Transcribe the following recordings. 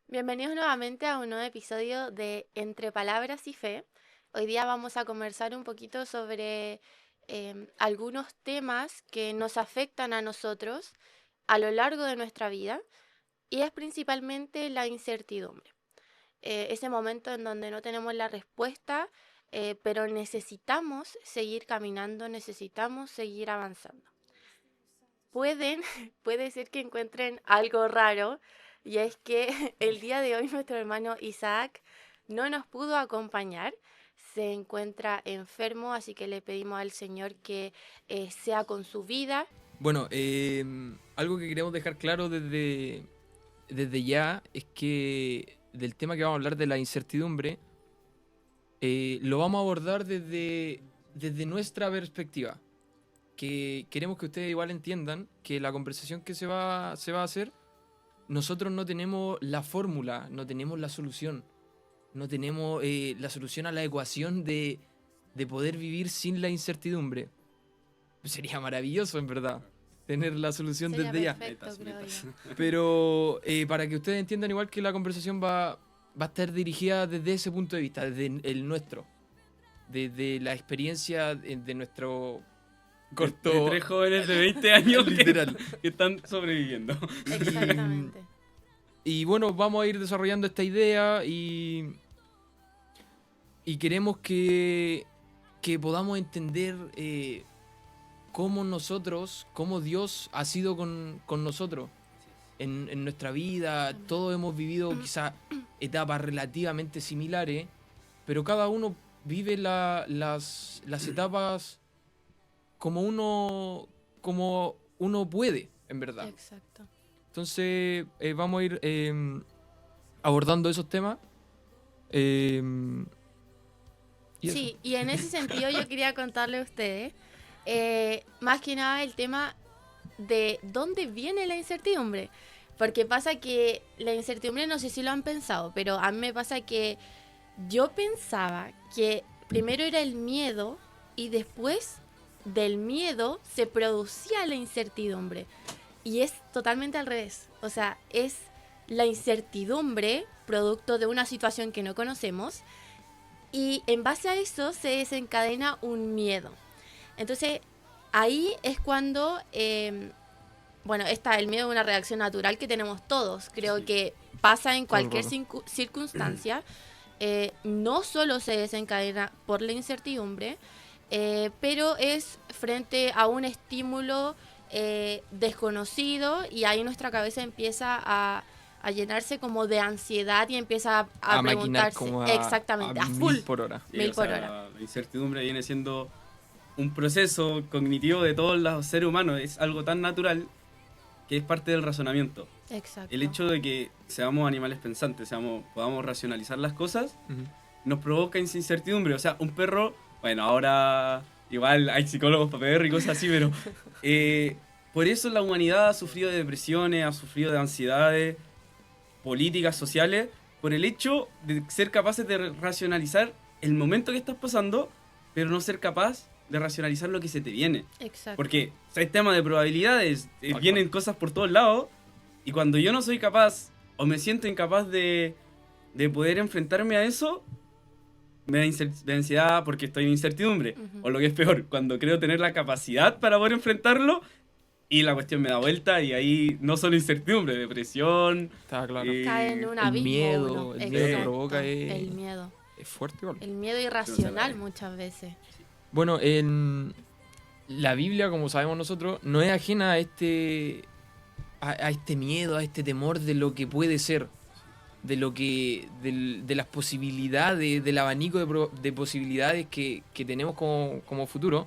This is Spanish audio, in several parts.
Bienvenidos nuevamente a un nuevo episodio de Entre Palabras y Fe. Hoy día vamos a conversar un poquito sobre algunos temas que nos afectan a nosotros a lo largo de nuestra vida y es principalmente la incertidumbre. Ese momento en donde no tenemos la respuesta, pero necesitamos seguir caminando, necesitamos seguir avanzando. Puede ser que encuentren algo raro, y es que el día de hoy nuestro hermano Isaac no nos pudo acompañar, se encuentra enfermo, así que le pedimos al Señor que sea con su vida. Bueno, algo que queremos dejar claro desde ya es que del tema que vamos a hablar de la incertidumbre, lo vamos a abordar desde nuestra perspectiva. Que queremos que ustedes igual entiendan que la conversación que se va a hacer, nosotros no tenemos la fórmula, no tenemos la solución, no tenemos la solución a la ecuación de poder vivir sin la incertidumbre. Sería maravilloso, en verdad, tener la solución Sería desde ya. perfecto, creo yo. Pero para que ustedes entiendan igual que la conversación va a estar dirigida desde ese punto de vista, desde el nuestro, desde la experiencia de nuestro corto... De tres jóvenes de 20 años literal. que están sobreviviendo. Exactamente. Y bueno, vamos a ir desarrollando esta idea y queremos que podamos entender cómo Dios ha sido con nosotros en nuestra vida. Todos hemos vivido quizá etapas relativamente similares, pero cada uno vive las etapas como uno puede, en verdad. Exacto. Entonces vamos a ir abordando esos temas. Y Sí, y en ese sentido yo quería contarle a ustedes, más que nada el tema de dónde viene la incertidumbre. Porque pasa que la incertidumbre, no sé si lo han pensado, pero a mí me pasa que yo pensaba que primero era el miedo y después del miedo se producía la incertidumbre. Y es totalmente al revés. O sea, es la incertidumbre producto de una situación que no conocemos y en base a eso se desencadena un miedo. Entonces, ahí es cuando, el miedo es una reacción natural que tenemos todos. Creo Sí. que pasa en cualquier Concuerdo. circunstancia. No solo se desencadena por la incertidumbre, pero es frente a un estímulo desconocido y ahí nuestra cabeza empieza a llenarse como de ansiedad y empieza a maquinar preguntarse como exactamente, a 1000 full, por hora. Sí, mil o por sea, hora. La incertidumbre viene siendo un proceso cognitivo de todos los seres humanos. Es algo tan natural que es parte del razonamiento. Exacto. El hecho de que seamos animales pensantes, podamos racionalizar las cosas, Ujú. nos provoca incertidumbre. O sea, un perro, bueno, ahora igual hay psicólogos para perros y cosas así, pero por eso la humanidad ha sufrido de depresiones, ha sufrido de ansiedades políticas, sociales, por el hecho de ser capaces de racionalizar el momento que estás pasando, pero no ser capaz de racionalizar lo que se te viene. Exacto. Porque hay temas de probabilidades, vienen cosas por todos lados, y cuando yo no soy capaz o me siento incapaz de poder enfrentarme a eso, me da ansiedad porque estoy en incertidumbre. Ujú. O lo que es peor, cuando creo tener la capacidad para poder enfrentarlo y la cuestión me da vuelta y ahí no solo incertidumbre, depresión. Está claro. Cae en un el abismo miedo, uno. el miedo que Exacto. provoca el miedo. es fuerte igual. El miedo irracional muchas veces. Bueno, en la Biblia, como sabemos nosotros, no es ajena a este miedo, a este temor de lo que puede ser, de las posibilidades, del abanico de posibilidades que tenemos como futuro.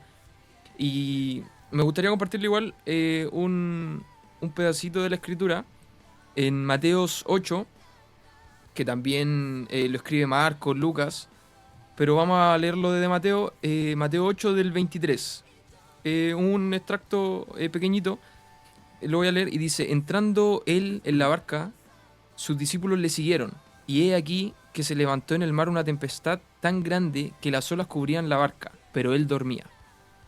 Y me gustaría compartirle igual un pedacito de la escritura en Mateos 8, que también lo escribe Marcos, Lucas, pero vamos a leerlo desde Mateo 8 del 23. Un extracto pequeñito lo voy a leer y dice, entrando él en la barca, sus discípulos le siguieron, y he aquí que se levantó en el mar una tempestad tan grande que las olas cubrían la barca, pero él dormía.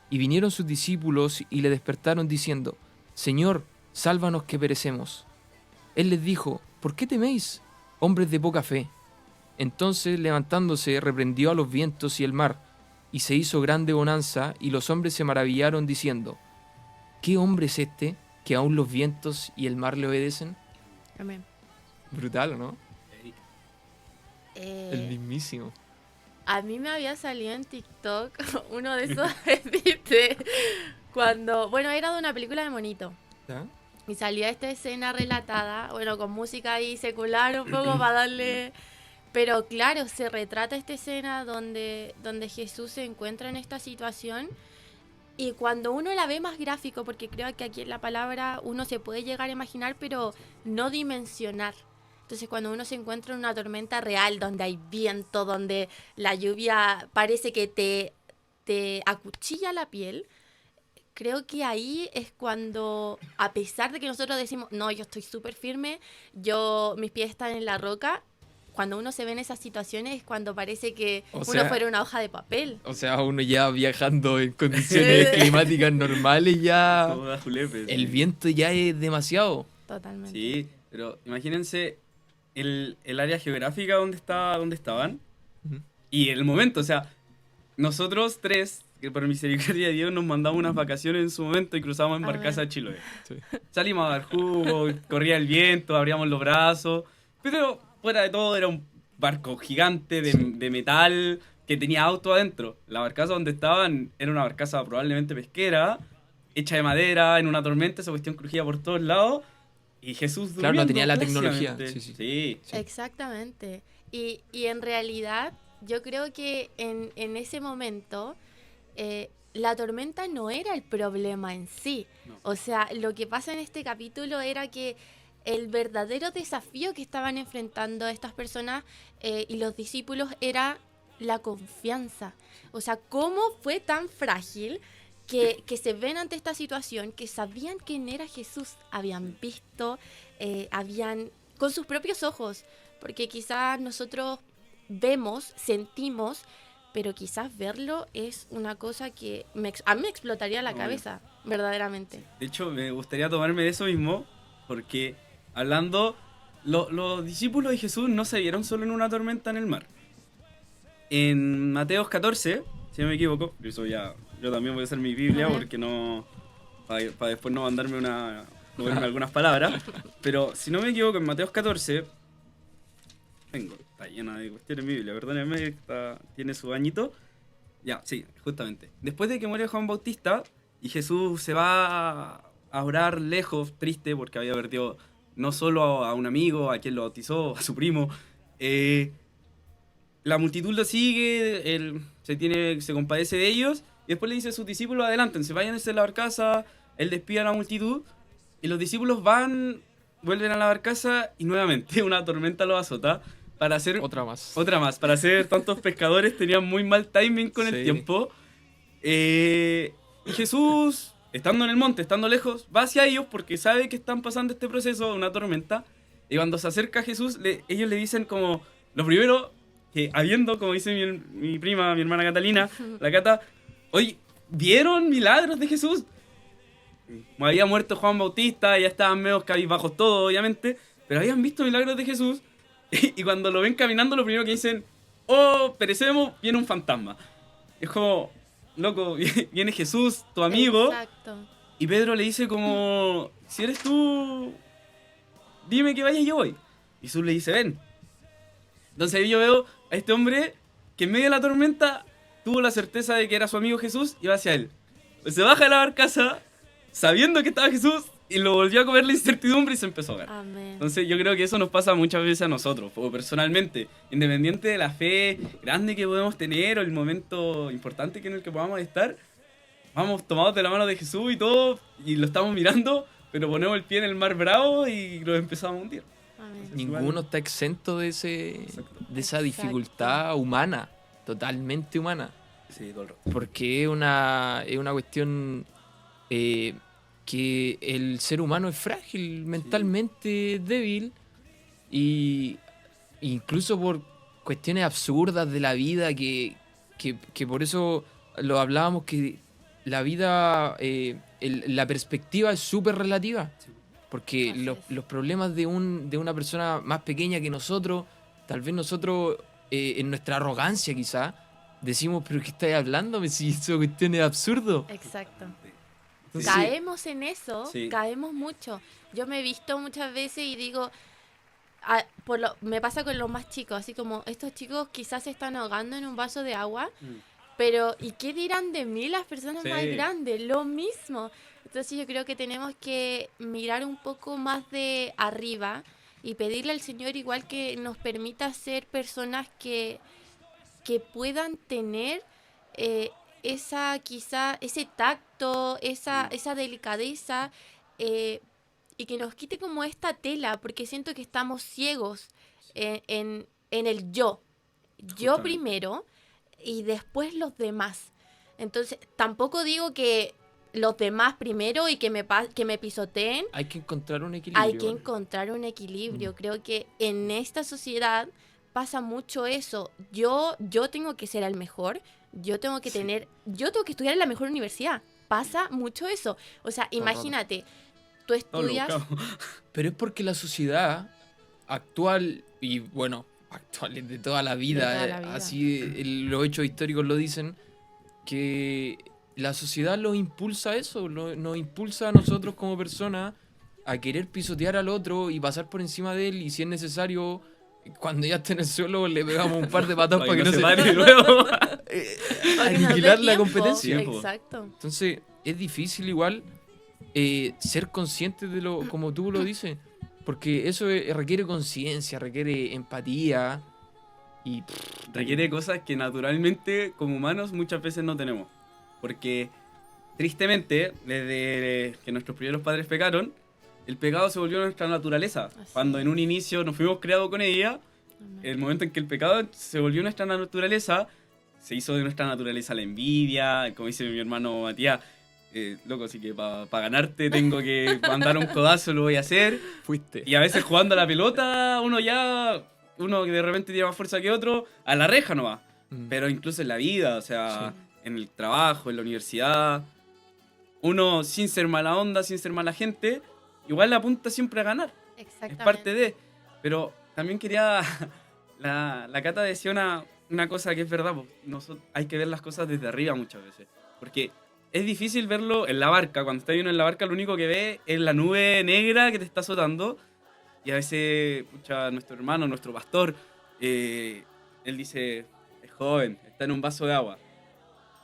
Y vinieron sus discípulos y le despertaron diciendo, Señor, sálvanos que perecemos. Él les dijo, ¿por qué teméis, hombres de poca fe? Entonces, levantándose, reprendió a los vientos y el mar, y se hizo grande bonanza, y los hombres se maravillaron diciendo, ¿qué hombre es este que aún los vientos y el mar le obedecen? Amén. Brutal, ¿o no? Eh, El mismísimo. A mí me había salido en TikTok uno de esos edits cuando, bueno, era de una película de monito. ¿Ya? Y salía esta escena relatada, bueno, con música ahí secular un poco para darle... Pero claro, se retrata esta escena donde Jesús se encuentra en esta situación y cuando uno la ve más gráfico, porque creo que aquí en la palabra uno se puede llegar a imaginar, pero no dimensionar. Entonces cuando uno se encuentra en una tormenta real, donde hay viento, donde la lluvia parece que te acuchilla la piel, creo que ahí es cuando, a pesar de que nosotros decimos, no, yo estoy súper firme, mis pies están en la roca, cuando uno se ve en esas situaciones es cuando parece que O sea- uno fuera una hoja de papel. O sea, uno ya viajando en condiciones climáticas normales, ya Todo da julepe, el sí. viento ya es demasiado. Totalmente. Sí, pero imagínense el área geográfica donde estaban Ujú. y el momento, o sea, nosotros tres, que por misericordia de Dios nos mandamos unas vacaciones en su momento y cruzamos en Amén. barcaza a Chiloé. Sí. Salimos a dar jugo, corría el viento, abríamos los brazos, pero fuera de todo era un barco gigante de metal que tenía auto adentro. La barcaza donde estaban era una barcaza probablemente pesquera, hecha de madera, en una tormenta, esa cuestión crujía por todos lados. Y Jesús Claro, no durmiendo, tenía la tecnología. plácidamente. Sí. Sí. Sí. Exactamente. Y en realidad, yo creo que en ese momento, la tormenta no era el problema en sí. No. O sea, lo que pasa en este capítulo era que el verdadero desafío que estaban enfrentando estas personas y los discípulos era la confianza. O sea, cómo fue tan frágil que se ven ante esta situación, que sabían quién era Jesús, habían visto, habían con sus propios ojos, porque quizás nosotros vemos, sentimos, pero quizás verlo es una cosa que a mí me explotaría la Obvio. cabeza, verdaderamente. De hecho, me gustaría tomarme de eso mismo, porque hablando, los discípulos de Jesús no se vieron solo en una tormenta en el mar. En Mateos 14, si no me equivoco, eso ya, yo también voy a hacer mi Biblia A ver. porque no, para después no mandarme no verme algunas palabras, pero si no me equivoco, en Mateos 14, está llena de cuestiones mi Biblia, perdónenme, tiene su añito. Ya, sí, justamente. Después de que muere Juan Bautista y Jesús se va a orar lejos, triste, porque había perdido no solo a un amigo, a quien lo bautizó, a su primo, la multitud lo sigue, él se compadece de ellos, y después le dice a sus discípulos, adelántense, váyanse a la barcaza, él despide a la multitud, y los discípulos vuelven a la barcaza, y nuevamente una tormenta los azota, para hacer Otra más. otra más, para ser tantos pescadores tenían muy mal timing con el Sí. tiempo. Y Jesús, estando en el monte, estando lejos, va hacia ellos porque sabe que están pasando este proceso de una tormenta. Y cuando se acerca a Jesús, ellos le dicen como, lo primero, que habiendo, como dice mi prima, mi hermana Catalina, la Cata, oye, ¿vieron milagros de Jesús? Había muerto Juan Bautista, ya estaban medio cabizbajos todos, obviamente, pero habían visto milagros de Jesús. Y cuando lo ven caminando, lo primero que dicen, oh, perecemos, viene un fantasma. Es como, loco, viene Jesús, tu amigo. Exacto. Y Pedro le dice como, si eres tú, dime que vaya y yo voy. Y Jesús le dice, ven. Entonces ahí yo veo a este hombre que en medio de la tormenta tuvo la certeza de que era su amigo Jesús y va hacia él. Se baja de la barcaza sabiendo que estaba Jesús y lo volvió a comer la incertidumbre y se empezó a ahogar. Amén. Entonces yo creo que eso nos pasa muchas veces a nosotros, o personalmente, independiente de la fe grande que podemos tener o el momento importante en el que podamos estar, vamos tomados de la mano de Jesús y todo, y lo estamos mirando, pero ponemos el pie en el mar bravo y lo empezamos a hundir. Amén. Ninguno está exento de Exacto. esa dificultad humana, totalmente humana. Sí, todo el rato. Porque es una cuestión que el ser humano es frágil, mentalmente débil, y incluso por cuestiones absurdas de la vida, que por eso lo hablábamos, que la vida, la perspectiva es súper relativa, porque Así es. los problemas de una persona más pequeña que nosotros, tal vez nosotros, en nuestra arrogancia quizá, decimos, pero ¿qué estáis hablando? Si eso cuestión es absurdo. Exacto. Entonces, Caemos en eso, Sí. caemos mucho. Yo me he visto muchas veces y digo, me pasa con los más chicos, así como estos chicos quizás se están ahogando en un vaso de agua, pero ¿y qué dirán de mí las personas Sí. más grandes? Lo mismo. Entonces yo creo que tenemos que mirar un poco más de arriba y pedirle al Señor igual que nos permita ser personas que puedan tener quizá ese tacto, esa delicadeza, y que nos quite como esta tela, porque siento que estamos ciegos en el yo. Yo Justamente. primero y después los demás. Entonces, tampoco digo que los demás primero y que me pisoteen. hay que encontrar un equilibrio. Hay que encontrar un equilibrio. Creo que en esta sociedad pasa mucho eso. Yo tengo que ser el mejor. Yo tengo que estudiar en la mejor universidad. Pasa mucho eso. O sea, imagínate, tú Todo estudias. loco. Pero es porque la sociedad actual, y bueno, actual es de toda la vida, De toda la vida. así los hechos históricos lo dicen, que la sociedad los impulsa a eso, nos impulsa a nosotros como personas a querer pisotear al otro y pasar por encima de él, y si es necesario, cuando ya esté en el suelo le pegamos un par de patadas para que no se pare luego. para que nos dé aniquilar la tiempo. competencia. Sí, po. Exacto. Entonces, es difícil igual ser consciente de lo, como tú lo dices, porque eso requiere conciencia, requiere empatía y Requiere cosas que naturalmente como humanos muchas veces no tenemos. Porque tristemente, desde que nuestros primeros padres pecaron, el pecado se volvió nuestra naturaleza. Así Cuando en un inicio nos fuimos creados con ella, el momento en que el pecado se volvió nuestra naturaleza, se hizo de nuestra naturaleza la envidia, como dice mi hermano Matías, loco, así que para ganarte tengo que mandar un codazo, lo voy a hacer. fuiste. Y a veces jugando a la pelota, uno que de repente tiene más fuerza que otro, a la reja no va. Mm. Pero incluso en la vida, o sea, en el trabajo, en la universidad, uno sin ser mala onda, sin ser mala gente, igual le apunta siempre a ganar. Es Exactamente. parte de. Pero también quería. La Cata decía una cosa que es verdad, po. Hay que ver las cosas desde arriba muchas veces. Porque es difícil verlo en la barca. Cuando está uno en la barca, lo único que ve es la nube negra que te está azotando. Y a veces, pucha, nuestro hermano, nuestro pastor, él dice: es joven, está en un vaso de agua.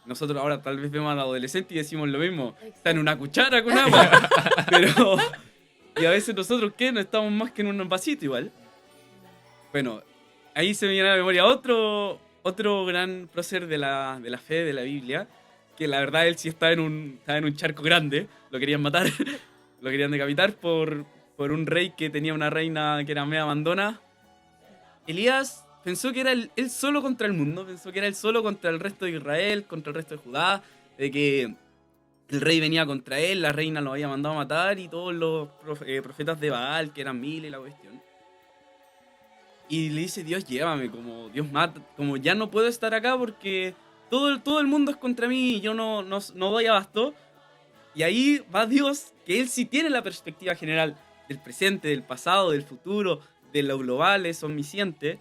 Nosotros ahora tal vez vemos al adolescente y decimos lo mismo: está en una cuchara con agua. Pero. Y a veces nosotros, ¿qué? No estamos más que en un vasito igual. Bueno, ahí se me viene a la memoria otro gran prócer de la fe, de la Biblia, que la verdad él sí estaba en un charco grande, lo querían matar, lo querían decapitar por un rey que tenía una reina que era media mandona. Elías pensó que era él solo contra el mundo, pensó que era él solo contra el resto de Israel, contra el resto de Judá, de que el rey venía contra él, la reina lo había mandado a matar y todos los profetas de Baal, que eran 1000 y la cuestión. Y le dice: Dios, llévame, como Dios mata, como ya no puedo estar acá porque todo el mundo es contra mí y yo no doy abasto. Y ahí va Dios, que él sí tiene la perspectiva general del presente, del pasado, del futuro, de lo global, es omnisciente.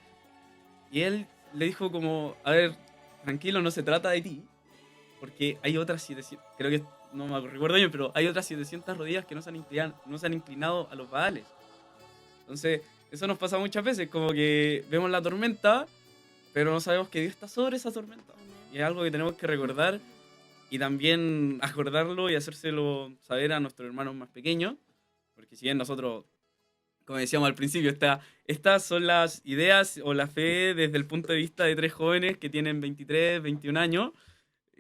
Y él le dijo como: a ver, tranquilo, no se trata de ti, porque hay otras 700, creo que no me recuerdo bien, pero hay otras 700 rodillas que no se han inclinado a los Baales. Entonces, eso nos pasa muchas veces, como que vemos la tormenta, pero no sabemos que Dios está sobre esa tormenta. Y es algo que tenemos que recordar y también acordarlo y hacérselo saber a nuestros hermanos más pequeños, porque si bien nosotros, como decíamos al principio, estas son las ideas o la fe desde el punto de vista de 3 jóvenes que tienen 23, 21 años,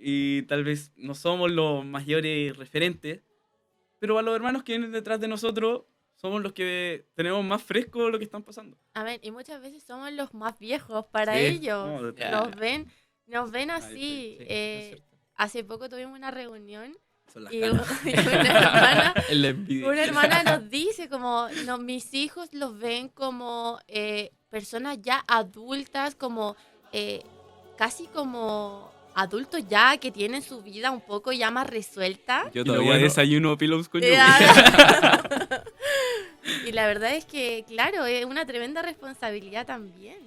y tal vez no somos los mayores referentes, pero a los hermanos que vienen detrás de nosotros somos los que tenemos más fresco lo que están pasando. Amén. Y muchas veces somos los más viejos para Sí. ellos. No, Nos ven así. Sí, es cierto. Hace poco tuvimos una reunión Son las Y, canas. y una En la envidia. hermana nos dice como, no, mis hijos los ven como personas ya adultas, como casi como adultos ya que tienen su vida un poco ya más resuelta. Yo Y lo todavía bueno- desayuno pillows con yogur. Y la verdad es que, claro, es una tremenda responsabilidad también.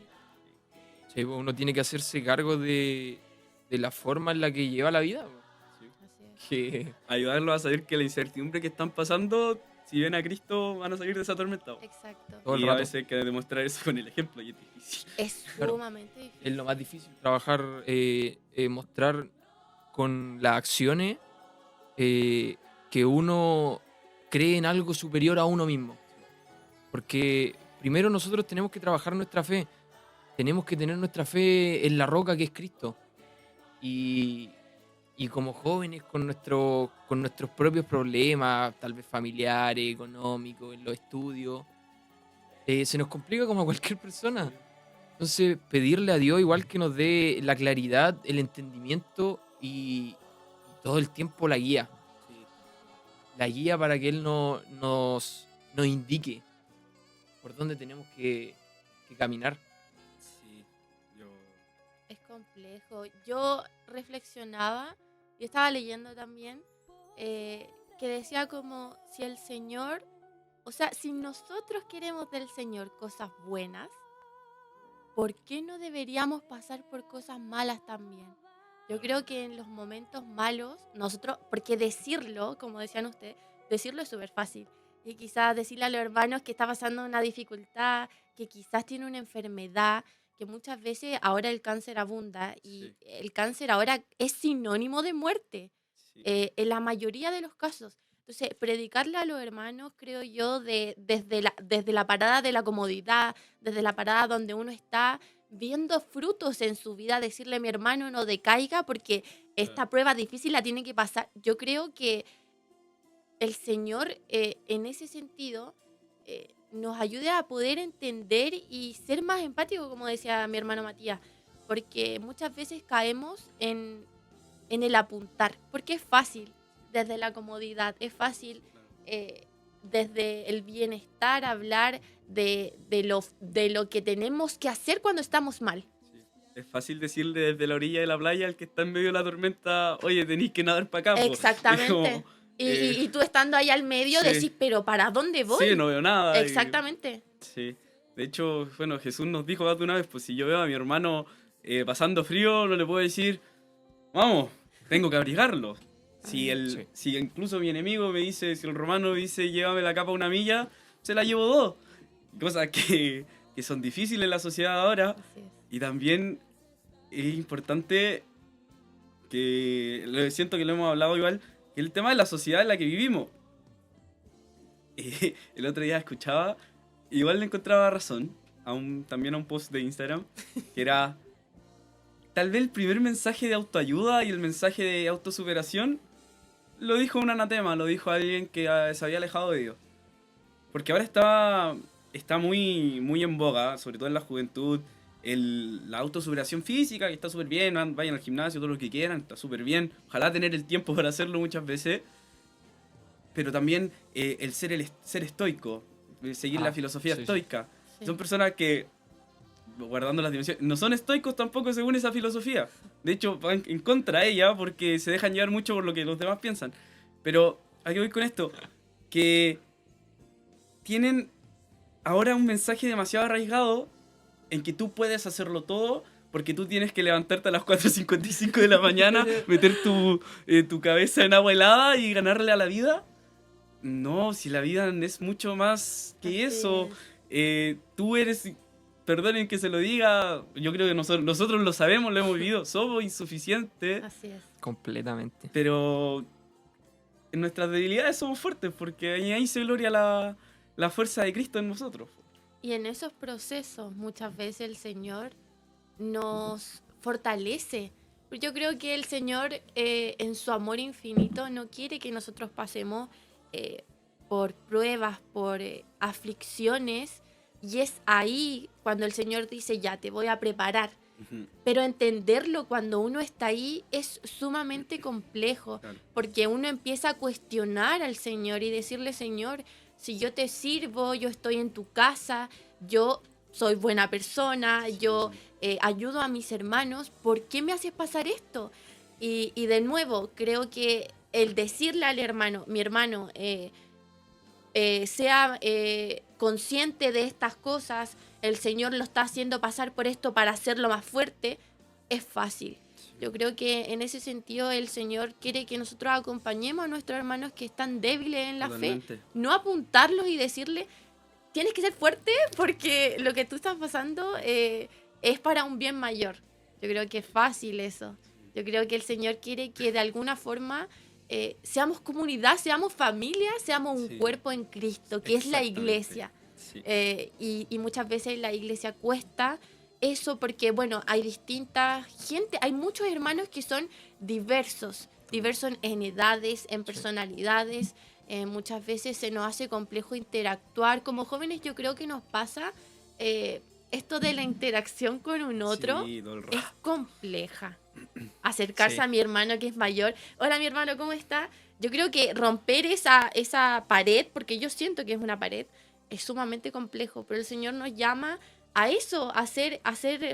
Sí, pues, uno tiene que hacerse cargo de la forma en la que lleva la vida. pues. Así es. Que Ayudarlos a saber que la incertidumbre que están pasando, si ven a Cristo, van a salir de esa tormenta. Exacto. Todo el Y a rato. veces hay que demostrar eso con el ejemplo y es difícil. Es Claro. sumamente difícil. es lo más difícil, trabajar, mostrar con las acciones que uno cree en algo superior a uno mismo. Porque primero nosotros tenemos que trabajar nuestra fe. Tenemos que tener nuestra fe en la roca que es Cristo. Y como jóvenes con nuestros propios problemas, tal vez familiares, económicos, en los estudios, se nos complica como a cualquier persona. Entonces, pedirle a Dios igual que nos dé la claridad, el entendimiento y todo el tiempo la guía. La guía para que Él nos indique por dónde tenemos que caminar. Sí, yo... Es complejo. Yo reflexionaba y estaba leyendo también que decía como si el Señor, o sea, si nosotros queremos del Señor cosas buenas, ¿por qué no deberíamos pasar por cosas malas también? Yo creo que en los momentos malos, nosotros, porque decirlo, como decían ustedes, decirlo es súper fácil. Y quizás decirle a los hermanos que está pasando una dificultad, que quizás tiene una enfermedad, que muchas veces ahora el cáncer abunda y Sí. el cáncer ahora es sinónimo de muerte Sí. en la mayoría de los casos. Entonces, predicarle a los hermanos, creo yo, desde la parada de la comodidad, desde la parada donde uno está viendo frutos en su vida, decirle mi hermano no decaiga porque esta prueba difícil la tiene que pasar. Yo creo que el Señor en ese sentido nos ayude a poder entender y ser más empático, como decía mi hermano Matías, porque muchas veces caemos en el apuntar, porque es fácil desde la comodidad, es fácil desde el bienestar hablar de lo que tenemos que hacer cuando estamos mal. Sí. Es fácil decirle desde la orilla de la playa al que está en medio de la tormenta, oye, tenéis que nadar para acá. po. Exactamente. Es como, Y tú estando ahí al medio sí. decís, pero ¿para dónde voy? sí, no veo nada. y- Exactamente. Sí. De hecho, bueno, Jesús nos dijo más de una vez, pues si yo veo a mi hermano pasando frío, no le puedo decir, vamos, tengo que abrigarlo. Si, Sí. si incluso mi enemigo me dice, si el romano me dice, llévame la capa una milla, se la llevo dos. Cosas que son difíciles en la sociedad ahora. Así es. Y también es importante siento que lo hemos hablado igual, que el tema de la sociedad en la que vivimos. El otro día escuchaba, igual le encontraba razón, también a un post de Instagram, que era, tal vez el primer mensaje de autoayuda y el mensaje de autosuperación lo dijo un anatema, lo dijo alguien que se había alejado de Dios. Porque ahora está muy, muy en boga, sobre todo en la juventud, la autosuperación física, que está súper bien, vayan al gimnasio, todo lo que quieran, está súper bien. Ojalá tener el tiempo para hacerlo muchas veces. Pero también el ser estoico, seguir la filosofía sí, sí. estoica. Sí. Son personas que, guardando las dimensiones, no son estoicos tampoco según esa filosofía. De hecho, van en contra de ella porque se dejan llevar mucho por lo que los demás piensan. Pero, ¿a qué voy con esto? Que tienen ahora un mensaje demasiado arraigado en que tú puedes hacerlo todo porque tú tienes que levantarte a las 4:55 de la mañana, meter tu cabeza en agua helada y ganarle a la vida. No, si la vida es mucho más que Así eso. es. Tú eres, perdonen que se lo diga, yo creo que nosotros lo sabemos, lo hemos vivido, somos insuficientes, Así es. Completamente. pero en nuestras debilidades somos fuertes porque ahí se gloria la fuerza de Cristo en nosotros. Y en esos procesos muchas veces el Señor nos fortalece. Yo creo que el Señor en su amor infinito no quiere que nosotros pasemos por pruebas, por aflicciones. Y es ahí cuando el Señor dice, ya, te voy a preparar. Ujú. pero entenderlo cuando uno está ahí es sumamente complejo, Claro. porque uno empieza a cuestionar al Señor y decirle, Señor, si yo te sirvo, yo estoy en tu casa, yo soy buena persona, yo ayudo a mis hermanos, ¿por qué me haces pasar esto? Y de nuevo, creo que el decirle al hermano, mi hermano, sea consciente de estas cosas, el Señor lo está haciendo pasar por esto para hacerlo más fuerte, es fácil. Yo creo que en ese sentido el Señor quiere que nosotros acompañemos a nuestros hermanos que están débiles en la fe, Totalmente. no apuntarlos y decirle, tienes que ser fuerte porque lo que tú estás pasando es para un bien mayor. Yo creo que es fácil eso. Yo creo que el Señor quiere que de alguna forma seamos comunidad, seamos familia, seamos un Sí. cuerpo en Cristo, que es la Exactamente. iglesia. Sí. Y muchas veces la iglesia cuesta eso porque, bueno, hay distinta gente, hay muchos hermanos que son diversos en edades, en personalidades. Muchas veces se nos hace complejo interactuar. Como jóvenes yo creo que nos pasa esto de la interacción con un otro Sí, todo el es rato. compleja. Acercarse Sí. a mi hermano que es mayor. Hola, mi hermano, ¿cómo está? Yo creo que romper esa pared, porque yo siento que es una pared, es sumamente complejo, pero el Señor nos llama a eso, a hacer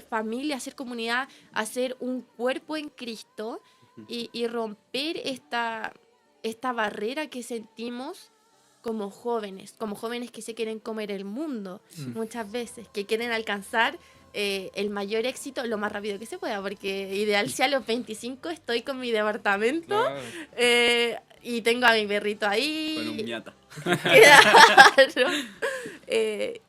familia, a hacer comunidad, a hacer un cuerpo en Cristo y romper esta barrera que sentimos como jóvenes que se quieren comer el mundo Mm. muchas veces, que quieren alcanzar el mayor éxito lo más rápido que se pueda, porque ideal sea a los 25 estoy con mi departamento Claro. y tengo a mi perrito Con un ahí. ñata. Claro.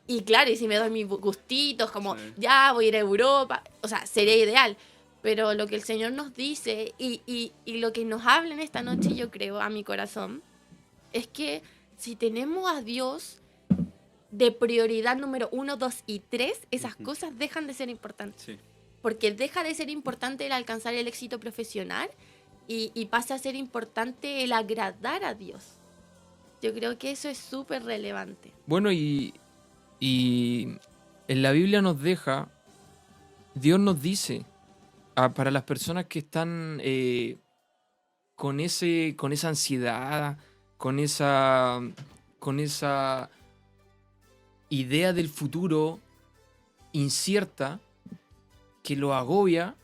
Y claro, y si me doy mis gustitos, como Sí. ya voy a ir a Europa, o sea, sería ideal. Pero lo que el Señor nos dice y lo que nos habla en esta noche, yo creo, a mi corazón, es que si tenemos a Dios de prioridad número 1, 2 y 3, esas Ujú. cosas dejan de ser importantes. Sí. Porque deja de ser importante el alcanzar el éxito profesional y pasa a ser importante el agradar a Dios. Yo creo que eso es súper relevante. Bueno, y en la Biblia nos deja, Dios nos dice, para las personas que están con esa ansiedad, con esa idea del futuro incierta que lo agobia,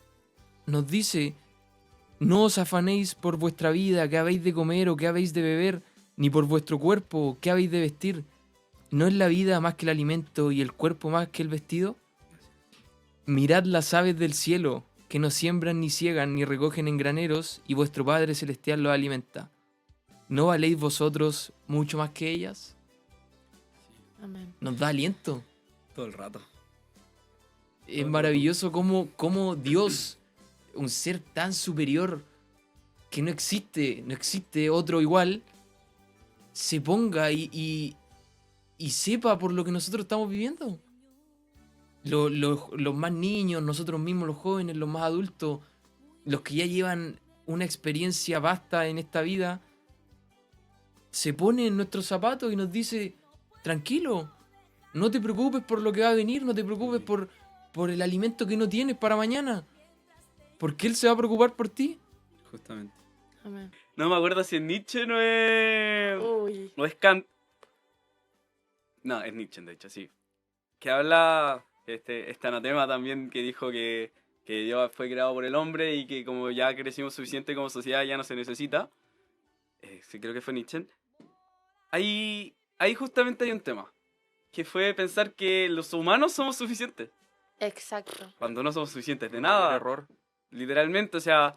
nos dice, no os afanéis por vuestra vida, qué habéis de comer o qué habéis de beber, ni por vuestro cuerpo, qué habéis de vestir. ¿No es la vida más que el alimento y el cuerpo más que el vestido? Mirad las aves del cielo, que no siembran ni ciegan ni recogen en graneros, y vuestro Padre Celestial los alimenta. ¿No valéis vosotros mucho más que ellas? Amén. Nos da aliento. Todo el rato. Es maravilloso cómo Dios, un ser tan superior que no existe otro igual, se ponga y sepa por lo que nosotros estamos viviendo. Los más niños, nosotros mismos, los jóvenes, los más adultos, los que ya llevan una experiencia vasta en esta vida, se pone en nuestros zapatos y nos dice, tranquilo, no te preocupes por lo que va a venir, no te preocupes por el alimento que no tienes para mañana, porque Él se va a preocupar por ti. Justamente. Amén. No me acuerdo si es Nietzsche no es... Uy. No es Kant. No, es Nietzsche, de hecho, sí. Que habla este anatema también que dijo que Dios fue creado por el hombre y que como ya crecimos suficiente como sociedad ya no se necesita. Sí, creo que fue Nietzsche. Ahí justamente hay un tema. Que fue pensar que los humanos somos suficientes. Exacto. Cuando no somos suficientes de nada. Error. Literalmente, o sea,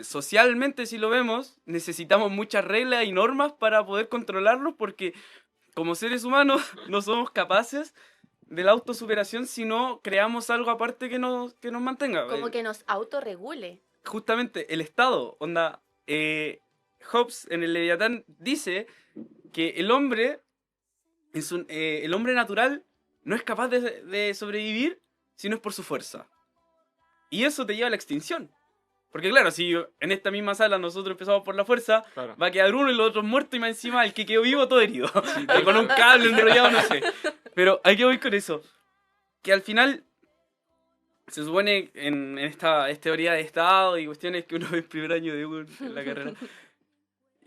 socialmente si lo vemos, necesitamos muchas reglas y normas para poder controlarlos porque como seres humanos no somos capaces de la autosuperación si no creamos algo aparte que nos mantenga. Como que nos autorregule. Justamente, el Estado, onda, Hobbes en el Leviatán dice que el hombre natural no es capaz de sobrevivir si no es por su fuerza. Y eso te lleva a la extinción. Porque claro, si en esta misma sala nosotros empezamos por la fuerza, Claro. va a quedar uno y los otros muertos y más encima el que quedó vivo todo herido. Con un cable enrollado, no sé. Pero hay que voy con eso. Que al final se supone en esta teoría de Estado y cuestiones que uno ve en primer año de U en la carrera,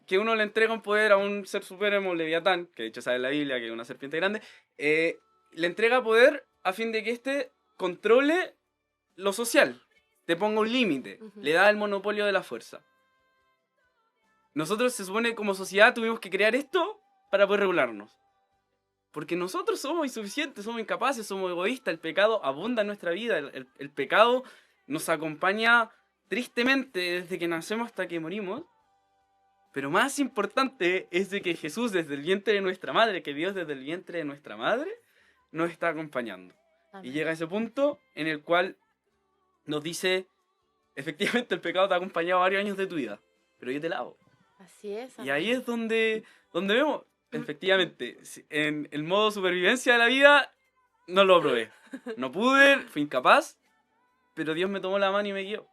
que uno le entrega un poder a un ser supremo, Leviatán, que de hecho sale en la Biblia, que es una serpiente grande, le entrega poder a fin de que éste controle lo social, te ponga un límite, Ujú. le da el monopolio de la fuerza. Nosotros se supone como sociedad tuvimos que crear esto para poder regularnos. Porque nosotros somos insuficientes, somos incapaces, somos egoístas, el pecado abunda en nuestra vida, el pecado nos acompaña tristemente desde que nacemos hasta que morimos. Pero más importante es de que Jesús desde el vientre de nuestra madre, que Dios desde el vientre de nuestra madre, nos está acompañando. Y Amén. llega ese punto en el cual nos dice, efectivamente el pecado te ha acompañado varios años de tu vida, pero yo te lavo. Así es. Y ahí es donde vemos, efectivamente, en el modo supervivencia de la vida, no lo probé. No pude, fui incapaz, pero Dios me tomó la mano y me guió.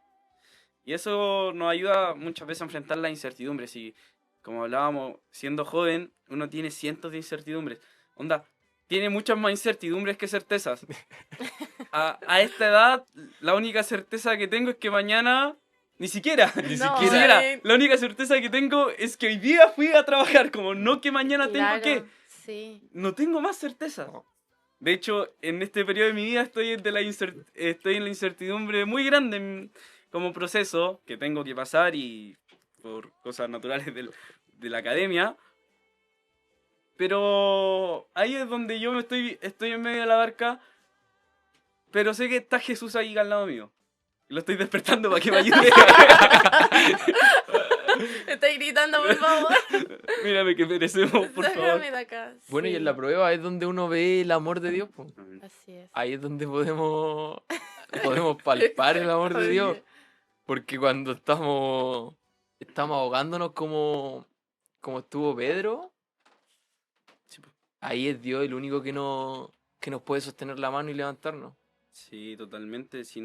Y eso nos ayuda muchas veces a enfrentar las incertidumbres. Y como hablábamos, siendo joven, uno tiene cientos de incertidumbres. Onda, tiene muchas más incertidumbres que certezas. A esta edad, la única certeza que tengo es que mañana... Ni siquiera. Ni No, siquiera. La única certeza que tengo es que hoy día fui a trabajar, como no que mañana Claro, tengo que. Sí. No tengo más certeza. De hecho, en este periodo de mi vida estoy en la incertidumbre muy grande como proceso que tengo que pasar y por cosas naturales de la academia. Pero ahí es donde yo estoy en medio de la barca, pero sé que está Jesús ahí al lado mío. Y lo estoy despertando para que me ayude. Estoy gritando, por favor. Mírame que merecemos, por favor. Sácame de acá. Bueno, y Sí. en la prueba es donde uno ve el amor de Dios, po. Así es. Ahí es donde podemos palpar el amor de Dios. Porque cuando estamos ahogándonos como estuvo Pedro, Sí, ahí es Dios el único que nos puede sostener la mano y levantarnos. sí, totalmente. Si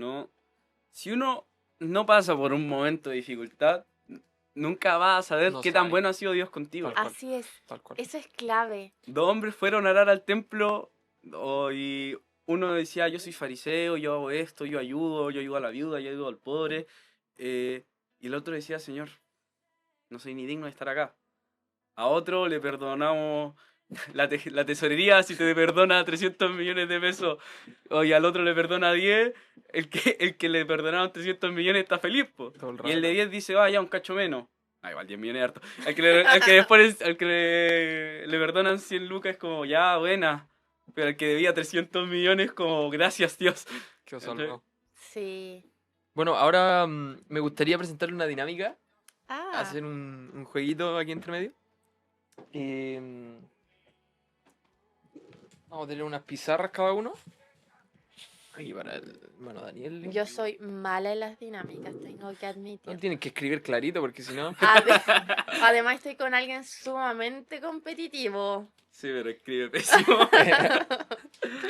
uno no pasa por un momento de dificultad, nunca va a saber No qué tan sabe. bueno ha sido Dios contigo. Tal cual. Así es. Tal cual. Eso es clave. Dos hombres fueron a orar al templo y uno decía, yo soy fariseo, yo hago esto, yo ayudo a la viuda, yo ayudo al pobre. Y el otro decía, Señor, no soy ni digno de estar acá. A otro le perdonamos la tesorería, si te perdona 300 millones de pesos, y al otro le perdona 10, el que le perdonaron 300 millones está feliz, po. Todo el Y el de rato. 10 dice, vaya, un cacho menos. Ah, igual 10 millones es harto. Al que le perdonan 100 lucas es como, ya, buena. Pero al que debía 300 millones como, gracias Dios. Que os salvó. Sí. Bueno, ahora me gustaría presentarle una dinámica, Ah. hacer un jueguito aquí entre medio. Vamos a tener unas pizarras cada uno. Aquí para el hermano Daniel. Yo soy mala en las dinámicas, tengo que No admitir. tienen que escribir clarito porque si no... Además estoy con alguien sumamente competitivo. Sí, pero escribe pésimo.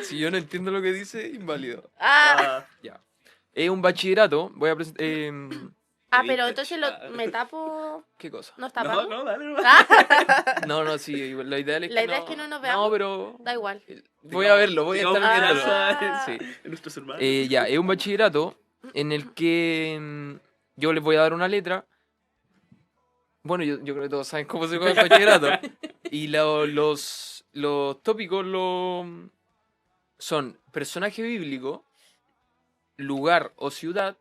Si yo no entiendo lo que dice, inválido. Ah, Ya. Es un bachillerato. Voy a presentar... pero entonces me tapo. ¿Qué cosa? ¿Nos No, tapamos? no, dale, no. Ah, No, sí, la idea es La idea es que no nos No, veamos. pero... da igual. Voy a verlo, voy a estar Digamos que viéndolo. Ah. Sí. Nuestros hermanos. Ya, es un bachillerato en el que yo les voy a dar una letra. Bueno, yo creo que todos saben cómo se juega el bachillerato. Y los tópicos son personaje bíblico, lugar o ciudad,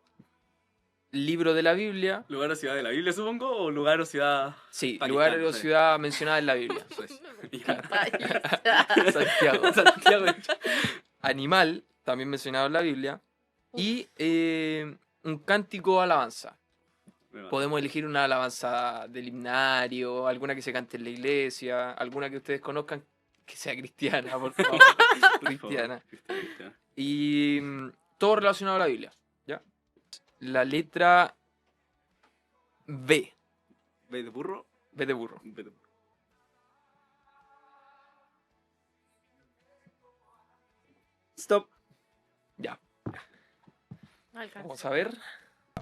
libro de la Biblia. ¿Lugar o ciudad de la Biblia, supongo? ¿O lugar o ciudad...? Sí, Pakistán, lugar o sí. ciudad mencionada en la Biblia. Eso es. Santiago. Santiago. Animal, también mencionado en la Biblia. Y un cántico alabanza. Podemos elegir una alabanza del himnario, alguna que se cante en la iglesia, alguna que ustedes conozcan que sea cristiana, por favor. Cristiana. Cristiana. Y todo relacionado a la Biblia. ¿Ya? La letra B. ¿Ve de burro? B de burro. Ve de burro. Stop. Ya. No alcanzo. Vamos a ver.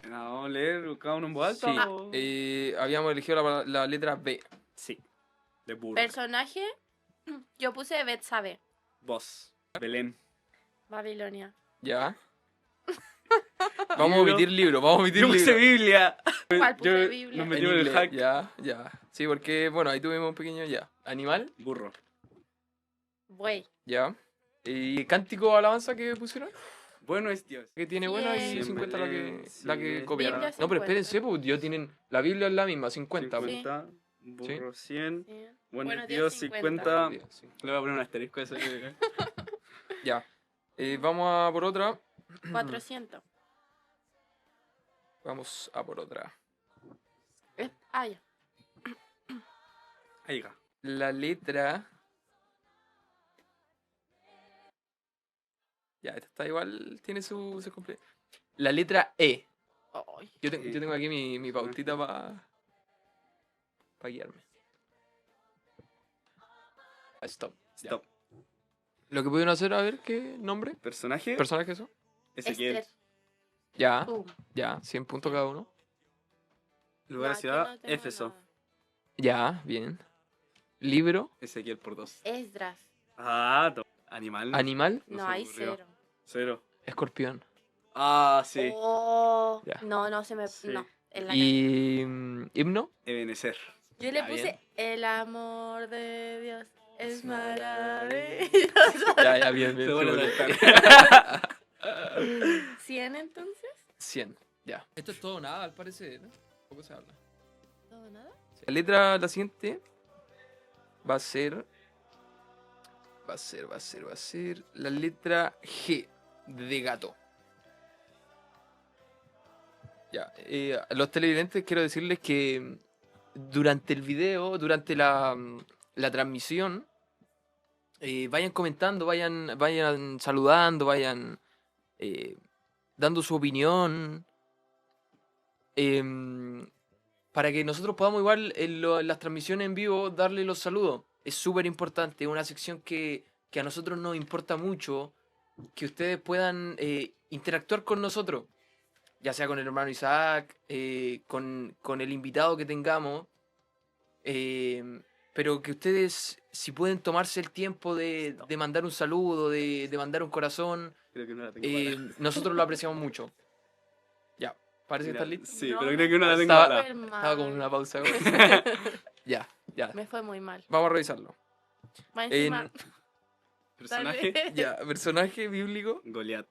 Vamos a leer cada uno en voz alta. Sí. o- Habíamos elegido la letra B. Sí. De burro. Personaje, yo puse Betsabe, Voz. Belén. Babilonia. ¿Ya? Vamos a omitir libro, vamos a omitir Yo puse libro. Biblia. ¿Cuál puse Yo- Biblia? Nos En metimos en el inglés, hack. ya. Sí, porque, bueno, ahí tuvimos un pequeño ya. Animal, Burro. Buey. ya. ¿Y cántico alabanza que pusieron? Bueno es Dios. Que tiene buena y Cien. 50 la que Sí. copiaron. Biblia No, pero 50. espérense, pues, ya tienen. La Biblia es la misma, 50. pues. 50. Burro 100. Sí. Bueno es Buenos Dios días, 50. Sí. Le voy a poner un asterisco a eso. Ya. Vamos a por otra. 400. Vamos a por otra. Ya. Ahí va. La letra. Ya, esta está igual, tiene su comple- La letra E. Ay. Yo tengo aquí mi pautita para guiarme. Stop. Ya. Stop. Lo que pudieron hacer, a ver, ¿qué nombre? Personaje. ¿Personaje eso? Ezequiel. Esther. Ya, Pum. ya, 100 puntos cada uno. Lugar Ya, de ciudad. que no tengo Éfeso. nada. Ya, bien. Libro, Ezequiel por 2. Esdras. Animal. animal, No No, se me hay ocurrió. 0. 0. escorpión. Sí. Oh, Ya. no se me. Sí. No. En la Y himno, Ebenecer. Yo le Ya, puse bien. el amor de Dios es maravilloso. maravilloso. ya, bien, Se vuelve a súper bien. saltar. 100 entonces. 100, ya. Esto es todo nada, al parecer, ¿no? Poco se habla. ¿Todo nada? La letra, la siguiente, va a ser la letra G de gato. Ya, a los televidentes quiero decirles que durante el video, durante la transmisión, vayan comentando, vayan saludando, vayan dando su opinión. Para que nosotros podamos igual en las transmisiones en vivo darle los saludos. Es súper importante, una sección que a nosotros nos importa mucho, que ustedes puedan interactuar con nosotros, ya sea con el hermano Isaac, con el invitado que tengamos, pero que ustedes, si pueden tomarse el tiempo de mandar un saludo, de mandar un corazón, Creo que no la tengo nosotros lo apreciamos mucho. Ya, parece que Mira, estás listo. Sí, No, pero me creo que no la fue tengo Estaba- para. súper mal. Estaba con una pausa. Ya. Me fue muy mal. Vamos a revisarlo. Más encima. Personaje. Dale. Ya, personaje bíblico. Goliat.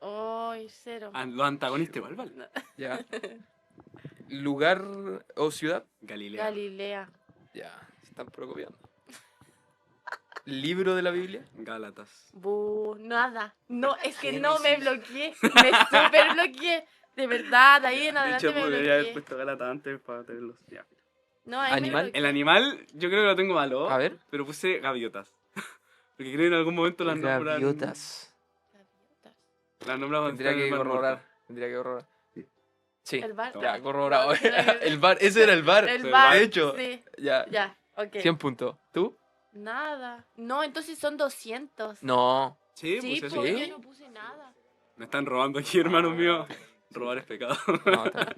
Ay, 0. Los antagonistas igual, ¿vale? Ya. Lugar o ciudad. Galilea. Galilea. Ya, se están preocupando. Libro de la Biblia. Gálatas. Nada. No, es que no me bloqueé. Me super bloqueé. De verdad, ahí en De adelante hecho, me podría haber bloqueé. puesto Gálatas antes para tenerlos. Ya. No, ahí me Animal. bloqueé. El animal, yo creo que lo tengo malo. A ver. Pero puse gaviotas. Porque creo que en algún momento las nombran. Gaviotas. Gaviotas. Las nombramos Tendría que corroborar. Tendría que corroborar. Sí. El bar. Ya, corroborado. No, El bar, ese era el bar. El Sí, bar. De hecho, Sí. ya. Ya, ok. 100 puntos. ¿Tú? Nada. No, entonces son 200. No. Sí, Sí, puse pues eso. yo no puse nada. Me están robando aquí, hermanos míos. Robar es pecado. No, está bien.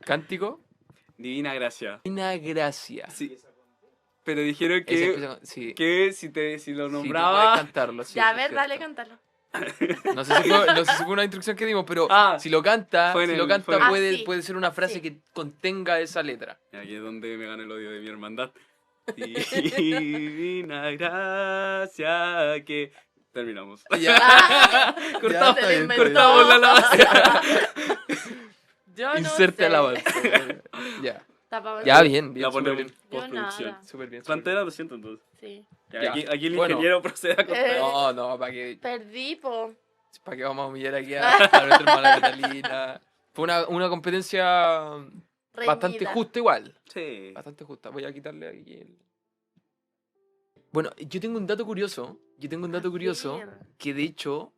Cántico. Divina gracia. Una gracia. Sí. Pero dijeron Ese que, empieza con- sí. que si lo Sí, tú puedes nombraba. cantarlo. Sí, Ya, a eso es ver, cierto. dale, cántalo. No sé si fue una instrucción que dimos, pero Ah, si lo canta, fue en si el- lo canta fue en el- puede, sí. puede ser una frase Sí. que contenga esa letra. Y aquí es donde me gana el odio de mi hermandad. Divina gracia que. Terminamos. Ya. Cortamos, está bien, cortamos la alabanza. Yo no Inserte sé. alabanza. Ya. Tapamos- Ya, bien, bien. La Súper ponemos bien. en postproducción. nada. Súper bien. súper ¿Cuánto bien. era? 200 entonces. Sí. Ya, Ya. Aquí el Bueno. ingeniero procede a contar. No, ¿para Perdí, po. qué vamos a humillar aquí a nuestra hermana Catalina? Fue una competencia bastante Reñida. justa igual. Sí. Bastante justa. Voy a quitarle aquí el... Bueno, yo tengo un dato curioso. Bien. Que de hecho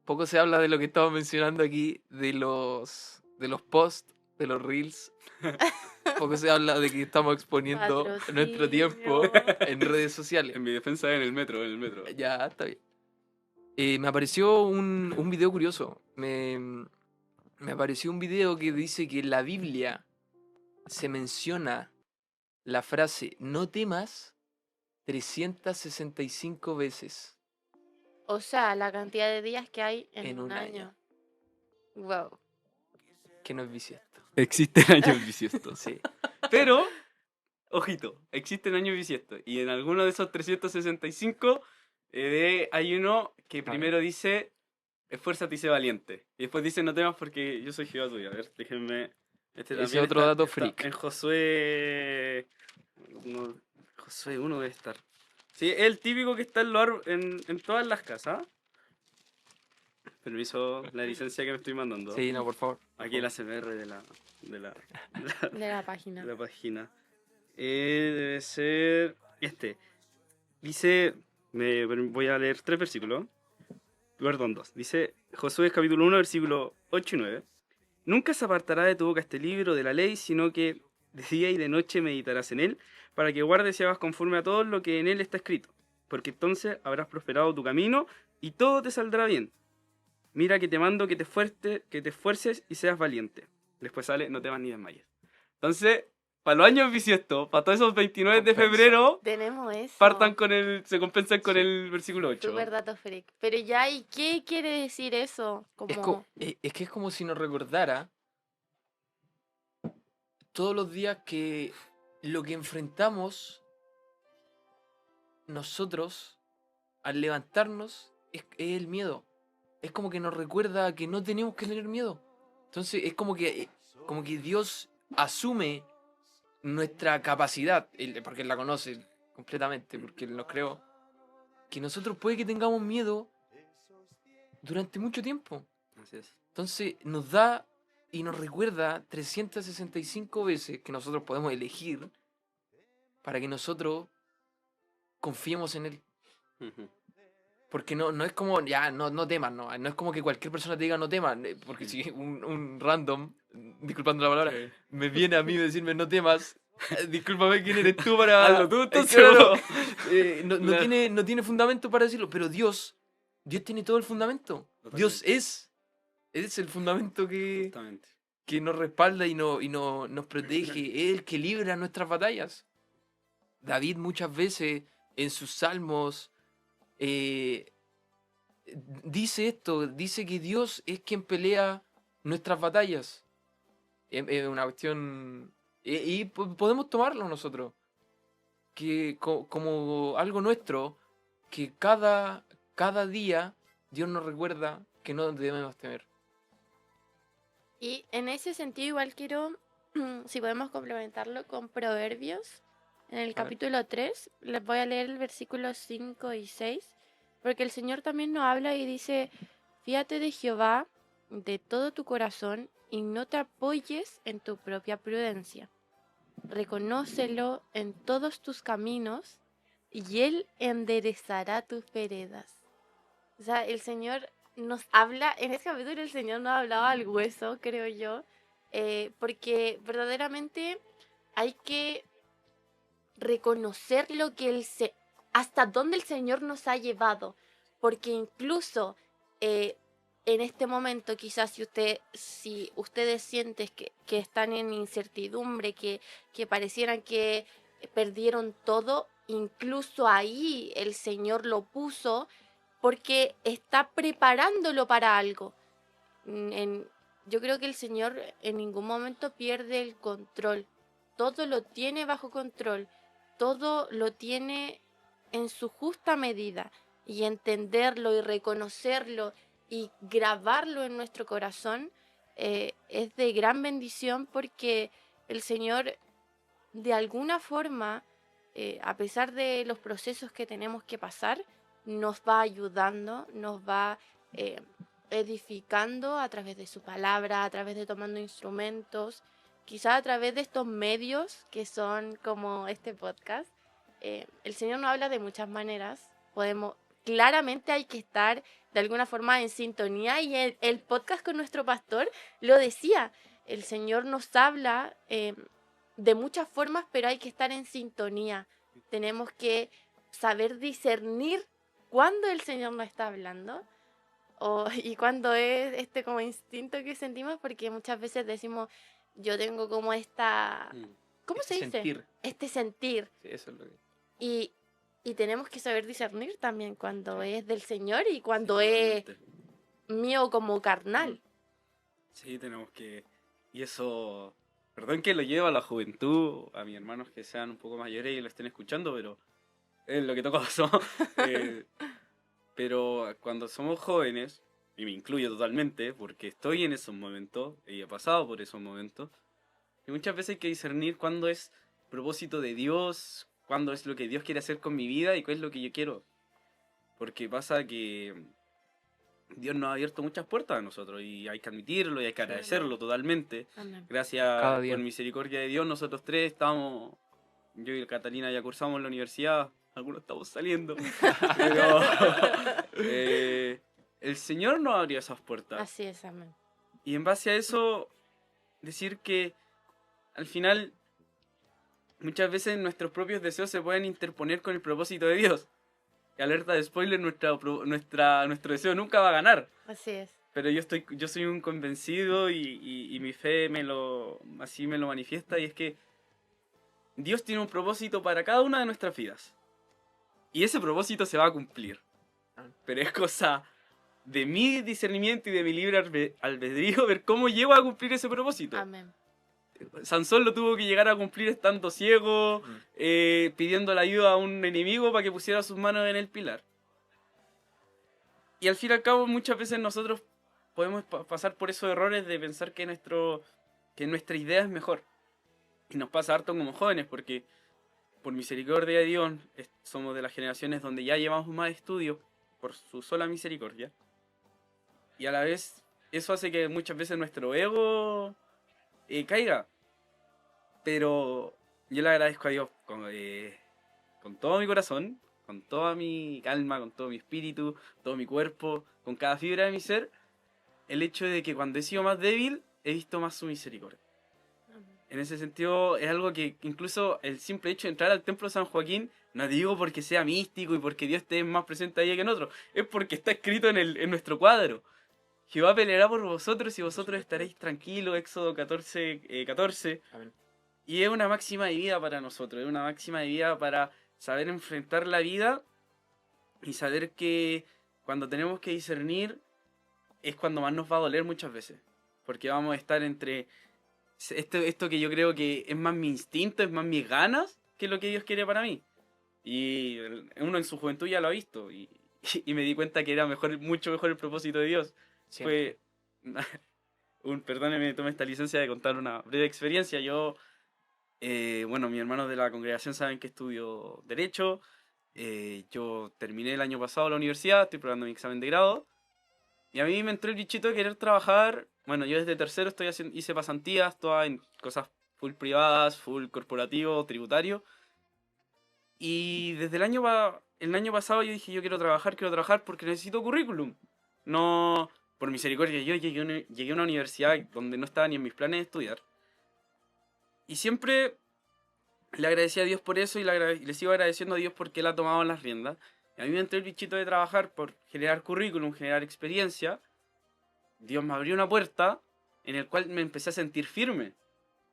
poco se habla de lo que estamos mencionando aquí, de los posts, de los reels. Poco se habla de que estamos exponiendo nuestro tiempo Patrocinio. en redes sociales. En mi defensa en el metro. Ya, está bien. Me apareció un video curioso. Me apareció un video que dice que en la Biblia se menciona la frase no temas 365 veces. O sea, la cantidad de días que hay en En un un año. año. Wow. Que no es bisiesto. Existen años bisiestos. Sí. Pero, ojito, existen años bisiestos. Y en alguno de esos 365 hay uno que primero dice, esfuérzate y sé valiente. Y después dice, no temas porque yo soy Jehová tuyo. A ver, déjenme... Este Ese también otro dato freak. en Josué... Josué 1 debe estar. Sí, es el típico que está en todas las casas. Permiso, la licencia que me estoy mandando. Sí, no, por favor. Aquí el ACMR de la De la página. de la página. Debe ser este. Dice, voy a leer 3 versículos. Perdón, 2. Dice Josué capítulo 1, versículo 8 y 9. Nunca se apartará de tu boca este libro de la ley, sino que de día y de noche meditarás en él, para que guardes y hagas conforme a todo lo que en él está escrito. Porque entonces habrás prosperado tu camino y todo te saldrá bien. Mira que te mando que te esfuerces y seas valiente. Después sale, no temas ni desmayes. Entonces, para los años bisiestos, para todos esos 29 de febrero, Tenemos eso. se compensan con el versículo 8. Super dato freak. Pero ya, ¿y qué quiere decir eso? Es que es como si nos recordara todos los días que lo que enfrentamos nosotros al levantarnos es el miedo. Es como que nos recuerda que no tenemos que tener miedo. Entonces es como que Dios asume nuestra capacidad, porque Él la conoce completamente, porque Él nos creó, que nosotros puede que tengamos miedo durante mucho tiempo. Así es. Entonces nos da y nos recuerda 365 veces que nosotros podemos elegir para que nosotros confiemos en Él. Ujú. Porque no es como, ya, no temas, no es como que cualquier persona te diga no temas, porque si un random, disculpando la palabra, Sí. me viene a mí a decirme no temas, discúlpame, ¿quién eres tú para...? Hazlo tú, entonces, claro, bro. Claro. no tiene fundamento para decirlo, pero Dios tiene todo el fundamento. Totalmente. Dios es el fundamento Justamente. que nos respalda y nos protege, es el que libra nuestras batallas. David muchas veces en sus salmos dice esto, dice que Dios es quien pelea nuestras batallas. Es una cuestión... Y podemos tomarlo nosotros, que como algo nuestro, que cada día Dios nos recuerda que no debemos temer. Y en ese sentido igual quiero, si podemos complementarlo con Proverbios, en el capítulo 3, les voy a leer el versículo 5 y 6, porque el Señor también nos habla y dice, fíate de Jehová de todo tu corazón y no te apoyes en tu propia prudencia. Reconócelo en todos tus caminos y Él enderezará tus veredas. O sea, el Señor nos habla, en este capítulo el Señor nos hablaba al hueso, creo yo, porque verdaderamente hay que reconocer lo que hasta dónde el Señor nos ha llevado, porque incluso en este momento quizás si ustedes sienten que están en incertidumbre, que parecieran que perdieron todo, incluso ahí el Señor lo puso porque está preparándolo para algo. Yo creo que el Señor en ningún momento pierde el control. Todo lo tiene bajo control. Todo lo tiene en su justa medida. Y entenderlo y reconocerlo y grabarlo en nuestro corazón es de gran bendición, porque el Señor de alguna forma, a pesar de los procesos que tenemos que pasar, nos va ayudando, nos va edificando a través de su palabra, a través de tomando instrumentos, quizá a través de estos medios que son como este podcast. El Señor nos habla de muchas maneras. Claramente hay que estar de alguna forma en sintonía, y el podcast con nuestro pastor lo decía, el Señor nos habla de muchas formas, pero hay que estar en sintonía. Tenemos que saber discernir cuándo el Señor nos está hablando y cuándo es como instinto que sentimos, porque muchas veces decimos, yo tengo como ¿cómo se dice? Sentir. Este sentir. Sí, eso es lo que... Y tenemos que saber discernir también cuando es del Señor y cuando es mío como carnal. Sí, tenemos que... Y eso... Perdón que lo llevo a la juventud, a mis hermanos que sean un poco mayores y lo estén escuchando, pero es lo que toca pasó. Eh, pero cuando somos jóvenes, y me incluyo totalmente, porque estoy en esos momentos, y he pasado por esos momentos, y muchas veces hay que discernir cuándo es propósito de Dios, cuándo es lo que Dios quiere hacer con mi vida y cuál es lo que yo quiero. Porque pasa que Dios nos ha abierto muchas puertas a nosotros y hay que admitirlo y hay que Sí. agradecerlo totalmente. Amén. Gracias Cada día. por misericordia de Dios, nosotros tres estamos, yo y Catalina ya cursamos la universidad, algunos estamos saliendo, pero el Señor nos abrió esas puertas. Así es, amén. Y en base a eso, decir que al final muchas veces nuestros propios deseos se pueden interponer con el propósito de Dios. Y alerta de spoiler, nuestro deseo nunca va a ganar. Así es. Pero yo soy un convencido y mi fe así me lo manifiesta, y es que Dios tiene un propósito para cada una de nuestras vidas. Y ese propósito se va a cumplir. Pero es cosa de mi discernimiento y de mi libre albedrío ver cómo llego a cumplir ese propósito. Amén. Sansón lo tuvo que llegar a cumplir estando ciego, pidiendo la ayuda a un enemigo para que pusiera sus manos en el pilar. Y al fin y al cabo muchas veces nosotros podemos pasar por esos errores de pensar que nuestra idea es mejor. Y nos pasa harto como jóvenes porque por misericordia de Dios somos de las generaciones donde ya llevamos más estudios por su sola misericordia. Y a la vez eso hace que muchas veces nuestro ego caiga. Pero yo le agradezco a Dios con todo mi corazón, con toda mi alma, con todo mi espíritu, todo mi cuerpo, con cada fibra de mi ser, el hecho de que cuando he sido más débil he visto más su misericordia. En ese sentido es algo que incluso el simple hecho de entrar al templo de San Joaquín, no digo porque sea místico y porque Dios esté más presente ahí que en otro, es porque está escrito en nuestro cuadro. Jehová peleará por vosotros y vosotros estaréis tranquilos, Éxodo 14, 14. Amén. Y es una máxima de vida para nosotros, es una máxima de vida para saber enfrentar la vida y saber que cuando tenemos que discernir es cuando más nos va a doler muchas veces. Porque vamos a estar entre esto que yo creo que es más mi instinto, es más mis ganas que lo que Dios quiere para mí. Y uno en su juventud ya lo ha visto y me di cuenta que era mucho mejor el propósito de Dios. Siempre. Fue perdóneme, tomé esta licencia de contar una breve experiencia. Yo, bueno, mis hermanos de la congregación saben que estudio Derecho. Yo terminé el año pasado la universidad, estoy probando mi examen de grado. Y a mí me entró el bichito de querer trabajar. Bueno, yo desde tercero hice pasantías, todas en cosas full privadas, full corporativo, tributario. Y desde el año pasado yo dije, yo quiero trabajar porque necesito currículum. No, por misericordia, yo llegué a una universidad donde no estaba ni en mis planes de estudiar. Y siempre le agradecí a Dios por eso y le sigo agradeciendo a Dios porque Él ha tomado las riendas. Y a mí me entró el bichito de trabajar por generar currículum, generar experiencia. Dios me abrió una puerta en el cual me empecé a sentir firme.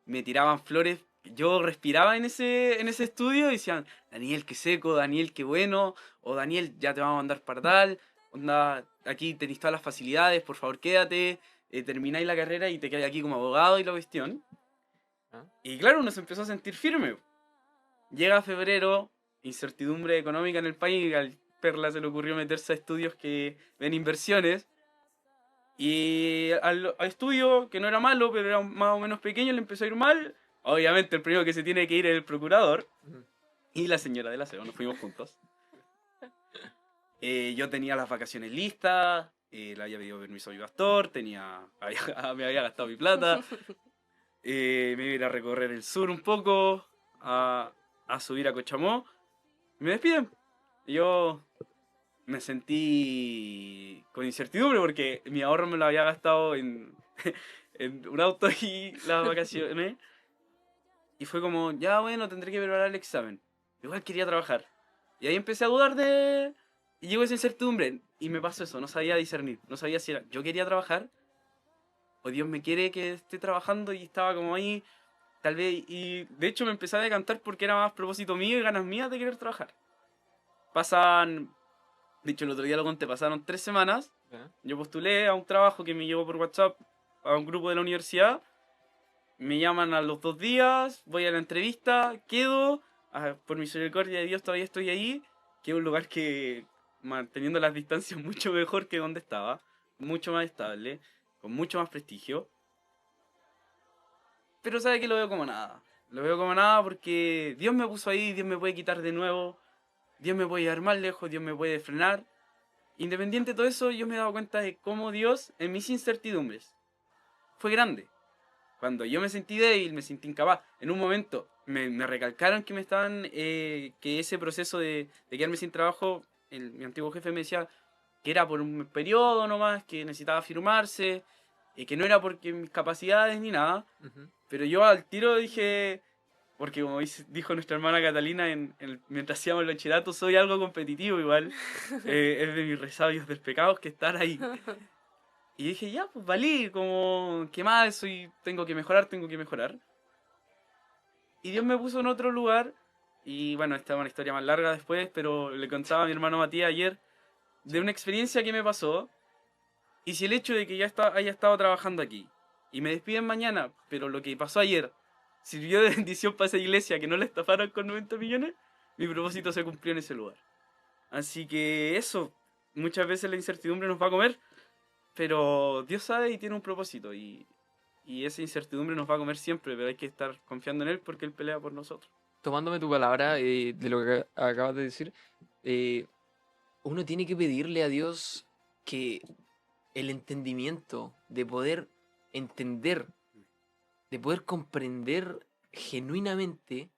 Me tiraban flores, yo respiraba en ese estudio y decían, Daniel, qué seco, Daniel, qué bueno, o Daniel, ya te vamos a mandar para tal, onda, aquí tenéis todas las facilidades, por favor quédate, termináis la carrera y te quedáis aquí como abogado y la cuestión. Y claro, uno se empezó a sentir firme. Llega febrero, incertidumbre económica en el país, al Perla se le ocurrió meterse a estudios que ven inversiones. Y al estudio, que no era malo, pero era más o menos pequeño, le empezó a ir mal. Obviamente el primero que se tiene que ir es el procurador. Y la señora del aseo, nos fuimos juntos. Yo tenía las vacaciones listas, le había pedido permiso a mi pastor, me había gastado mi plata. Me iba a ir a recorrer el sur un poco, a subir a Cochamó. Me despiden. Y yo me sentí con incertidumbre porque mi ahorro me lo había gastado en un auto y las vacaciones. Y fue como, ya bueno, tendré que preparar el examen. Igual quería trabajar. Y ahí empecé a dudar y llegó esa incertidumbre. Y me pasó eso, no sabía discernir. No sabía si yo quería trabajar o Dios me quiere que esté trabajando, y estaba como ahí, tal vez. Y de hecho me empecé a decantar porque era más propósito mío y ganas mías de querer trabajar. De hecho el otro día lo conté, pasaron 3 semanas. Yo postulé a un trabajo que me llegó por WhatsApp a un grupo de la universidad. Me llaman a los 2 días, voy a la entrevista, quedo. Por misericordia de Dios todavía estoy ahí, que es un lugar que, manteniendo las distancias, mucho mejor que donde estaba. Mucho más estable, con mucho más prestigio. Pero sabe que lo veo como nada. Lo veo como nada porque Dios me puso ahí, Dios me puede quitar de nuevo, Dios me puede llevar más lejos, Dios me puede frenar. Independiente de todo eso, yo me he dado cuenta de cómo Dios, en mis incertidumbres, fue grande. Cuando yo me sentí débil, me sentí incapaz, en un momento me recalcaron que me estaban, que ese proceso de quedarme sin trabajo, mi antiguo jefe me decía que era por un periodo nomás, que necesitaba firmarse, que no era porque mis capacidades ni nada. Ujú. Pero yo al tiro dije, porque como dijo nuestra hermana Catalina mientras hacíamos el bachillerato, soy algo competitivo igual. Es de mis resabios del pecado que estar ahí. Y dije, ya, pues valí, como, ¿qué más? Tengo que mejorar, tengo que mejorar. Y Dios me puso en otro lugar. Y bueno, esta es una historia más larga después, pero le contaba a mi hermano Matías ayer de una experiencia que me pasó. Y si el hecho de que haya estado trabajando aquí y me despiden mañana, pero lo que pasó ayer sirvió de bendición para esa iglesia que no la estafaron con 90 millones, mi propósito se cumplió en ese lugar. Así que eso, muchas veces la incertidumbre nos va a comer, pero Dios sabe y tiene un propósito. Y esa incertidumbre nos va a comer siempre, pero hay que estar confiando en Él porque Él pelea por nosotros. Tomándome tu palabra de lo que acabas de decir, eh, uno tiene que pedirle a Dios que el entendimiento, de poder entender, de poder comprender genuinamente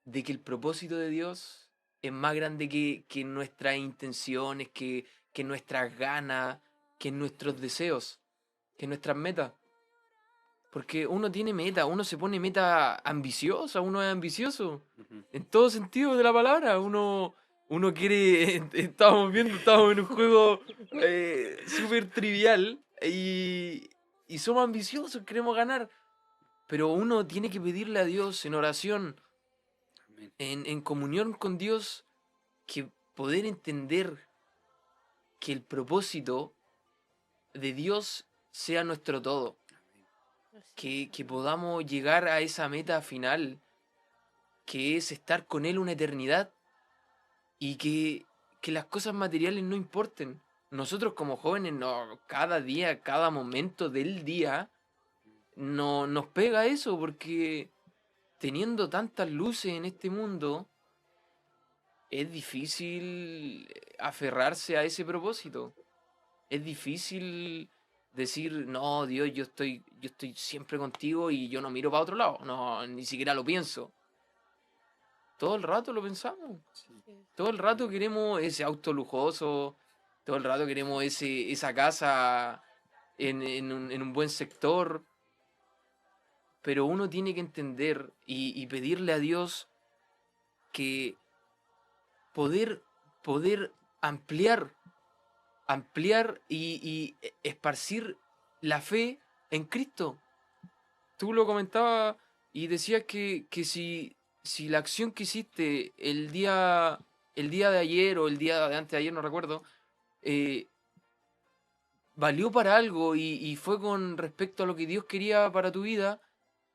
de que el propósito de Dios es más grande que nuestras intenciones, que nuestras ganas, que nuestros deseos, que nuestras metas. Porque uno tiene meta, uno se pone meta ambiciosa, uno es ambicioso. En todo sentido de la palabra, uno quiere, estábamos en un juego súper trivial y somos ambiciosos, queremos ganar, pero uno tiene que pedirle a Dios en oración, Amén. en comunión con Dios, que poder entender que el propósito de Dios sea nuestro todo, que podamos llegar a esa meta final, que es estar con Él una eternidad y que las cosas materiales no importen. Nosotros como jóvenes, no, cada día, cada momento del día, no, nos pega eso porque teniendo tantas luces en este mundo, es difícil aferrarse a ese propósito. Es difícil decir, no, Dios, yo estoy siempre contigo y yo no miro para otro lado. No, ni siquiera lo pienso. Todo el rato lo pensamos. Todo el rato queremos ese auto lujoso. Todo el rato queremos esa casa en un buen sector. Pero uno tiene que entender y pedirle a Dios que poder, poder ampliar, ampliar y esparcir la fe en Cristo. Tú lo comentabas y decías que si la acción que hiciste el día de ayer o el día de antes de ayer, no recuerdo, eh, valió para algo y fue con respecto a lo que Dios quería para tu vida,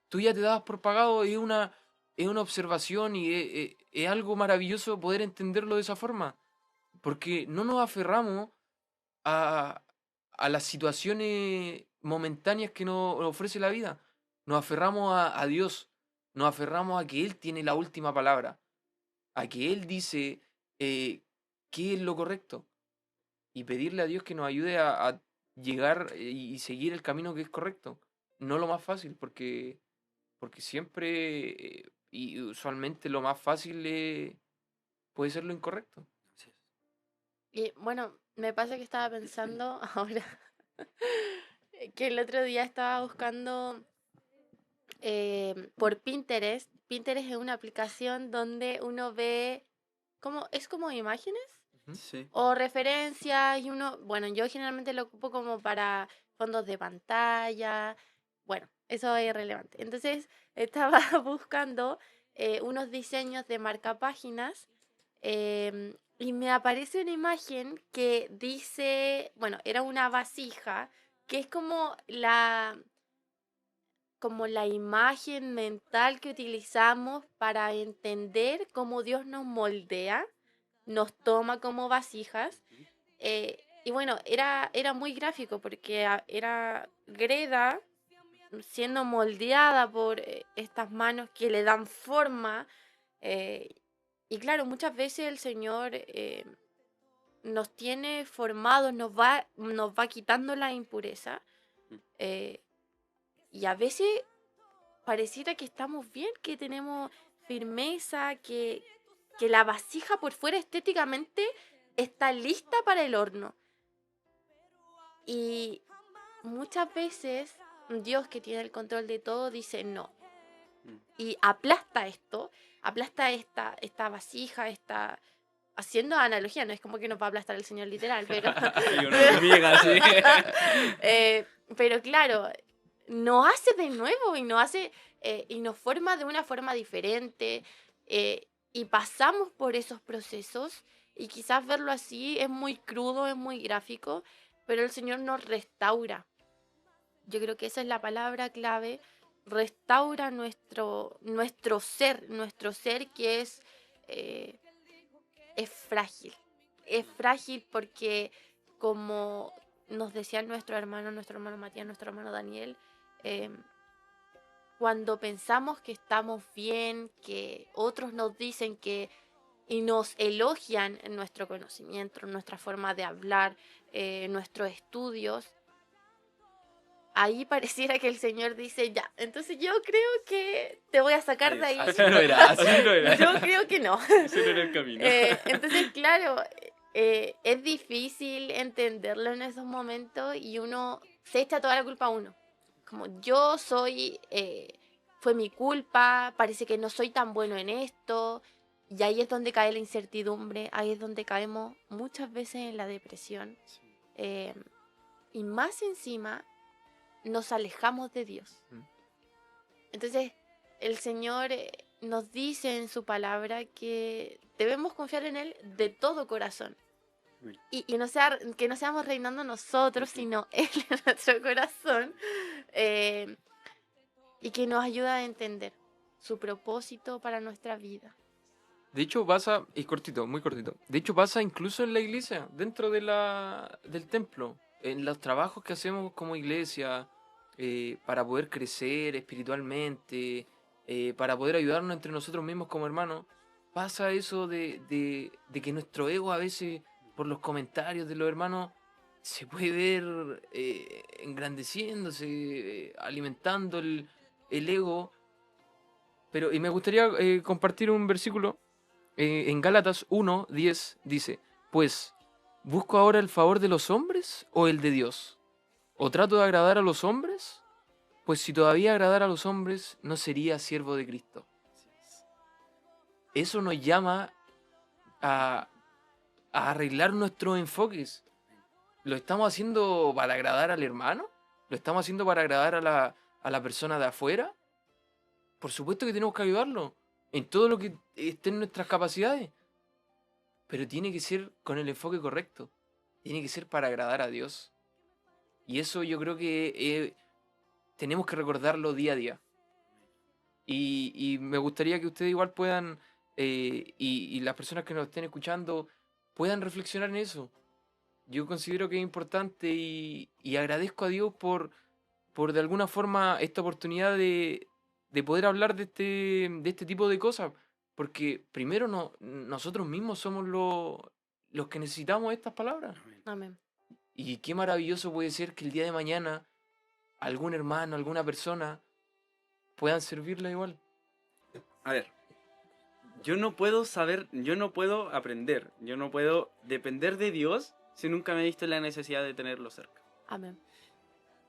tú ya te dabas por pagado. Es una observación y es algo maravilloso poder entenderlo de esa forma, porque no nos aferramos a, a las situaciones momentáneas que nos ofrece la vida. Nos aferramos a Dios, nos aferramos a que Él tiene la última palabra, a que Él dice qué es lo correcto y pedirle a Dios que nos ayude a llegar y seguir el camino que es correcto. No lo más fácil, porque siempre y usualmente lo más fácil puede ser lo incorrecto. Así es. Y bueno, me pasa que estaba pensando ahora que el otro día estaba buscando por Pinterest. Pinterest es una aplicación donde uno ve es como imágenes Sí. o referencias y uno, bueno, yo generalmente lo ocupo como para fondos de pantalla. Bueno, eso es irrelevante. Entonces estaba buscando unos diseños de marcapáginas y me aparece una imagen que dice, bueno, era una vasija que es como la imagen mental que utilizamos para entender cómo Dios nos moldea, nos toma como vasijas. Y bueno, era muy gráfico porque era Greda siendo moldeada por estas manos que le dan forma. eh, y claro, muchas veces el Señor nos tiene formados, nos va quitando la impureza. eh, y a veces pareciera que estamos bien, que tenemos firmeza, que la vasija por fuera estéticamente está lista para el horno. Y muchas veces Dios, que tiene el control de todo, dice no. Y aplasta esta vasija, haciendo analogía, no es como que nos va a aplastar el Señor literal, pero, Y una hormiga, así. pero claro, nos hace de nuevo y nos forma de una forma diferente, y pasamos por esos procesos, y quizás verlo así es muy crudo, es muy gráfico, pero el Señor nos restaura. Yo creo que esa es la palabra clave. Restaura nuestro ser que es frágil. Es frágil porque, como nos decía nuestro hermano Matías, nuestro hermano Daniel, eh, cuando pensamos que estamos bien, que otros nos dicen y nos elogian en nuestro conocimiento, en nuestra forma de hablar, nuestros estudios, ahí pareciera que el Señor dice, ya, entonces yo creo que te voy a sacar de ahí. Así no era, así no era. Yo creo que no. Ese no era el camino. Entonces, claro, es difícil entenderlo en esos momentos y uno se echa toda la culpa a uno. Como fue mi culpa, parece que no soy tan bueno en esto. Y ahí es donde cae la incertidumbre, ahí es donde caemos muchas veces en la depresión. Y más encima, nos alejamos de Dios. Entonces, el Señor nos dice en su palabra que debemos confiar en Él de todo corazón. Y que no seamos reinando nosotros, sino Él en nuestro corazón. Y que nos ayuda a entender su propósito para nuestra vida. De hecho pasa, es cortito, muy cortito. De hecho pasa incluso en la iglesia, dentro del templo, en los trabajos que hacemos como iglesia, para poder crecer espiritualmente, para poder ayudarnos entre nosotros mismos como hermanos. Pasa eso de que nuestro ego a veces, por los comentarios de los hermanos, se puede ver engrandeciéndose, alimentando el ego. Y me gustaría compartir un versículo. En Gálatas 1:10 dice: pues, ¿busco ahora el favor de los hombres o el de Dios? ¿O trato de agradar a los hombres? Pues si todavía agradara a los hombres, no sería siervo de Cristo. Eso nos llama a arreglar nuestros enfoques. ¿Lo estamos haciendo para agradar al hermano? ¿Lo estamos haciendo para agradar a la persona de afuera? Por supuesto que tenemos que ayudarlo en todo lo que esté en nuestras capacidades. Pero tiene que ser con el enfoque correcto. Tiene que ser para agradar a Dios. Y eso yo creo que tenemos que recordarlo día a día. Y me gustaría que ustedes igual puedan, y las personas que nos estén escuchando, puedan reflexionar en eso. Yo considero que es importante y agradezco a Dios por de alguna forma esta oportunidad de poder hablar de este tipo de cosas. Porque primero nosotros mismos somos los que necesitamos estas palabras. Amén. Y qué maravilloso puede ser que el día de mañana algún hermano, alguna persona puedan servirla igual. A ver, yo no puedo aprender, yo no puedo depender de Dios si nunca me he visto en la necesidad de tenerlo cerca. Amén.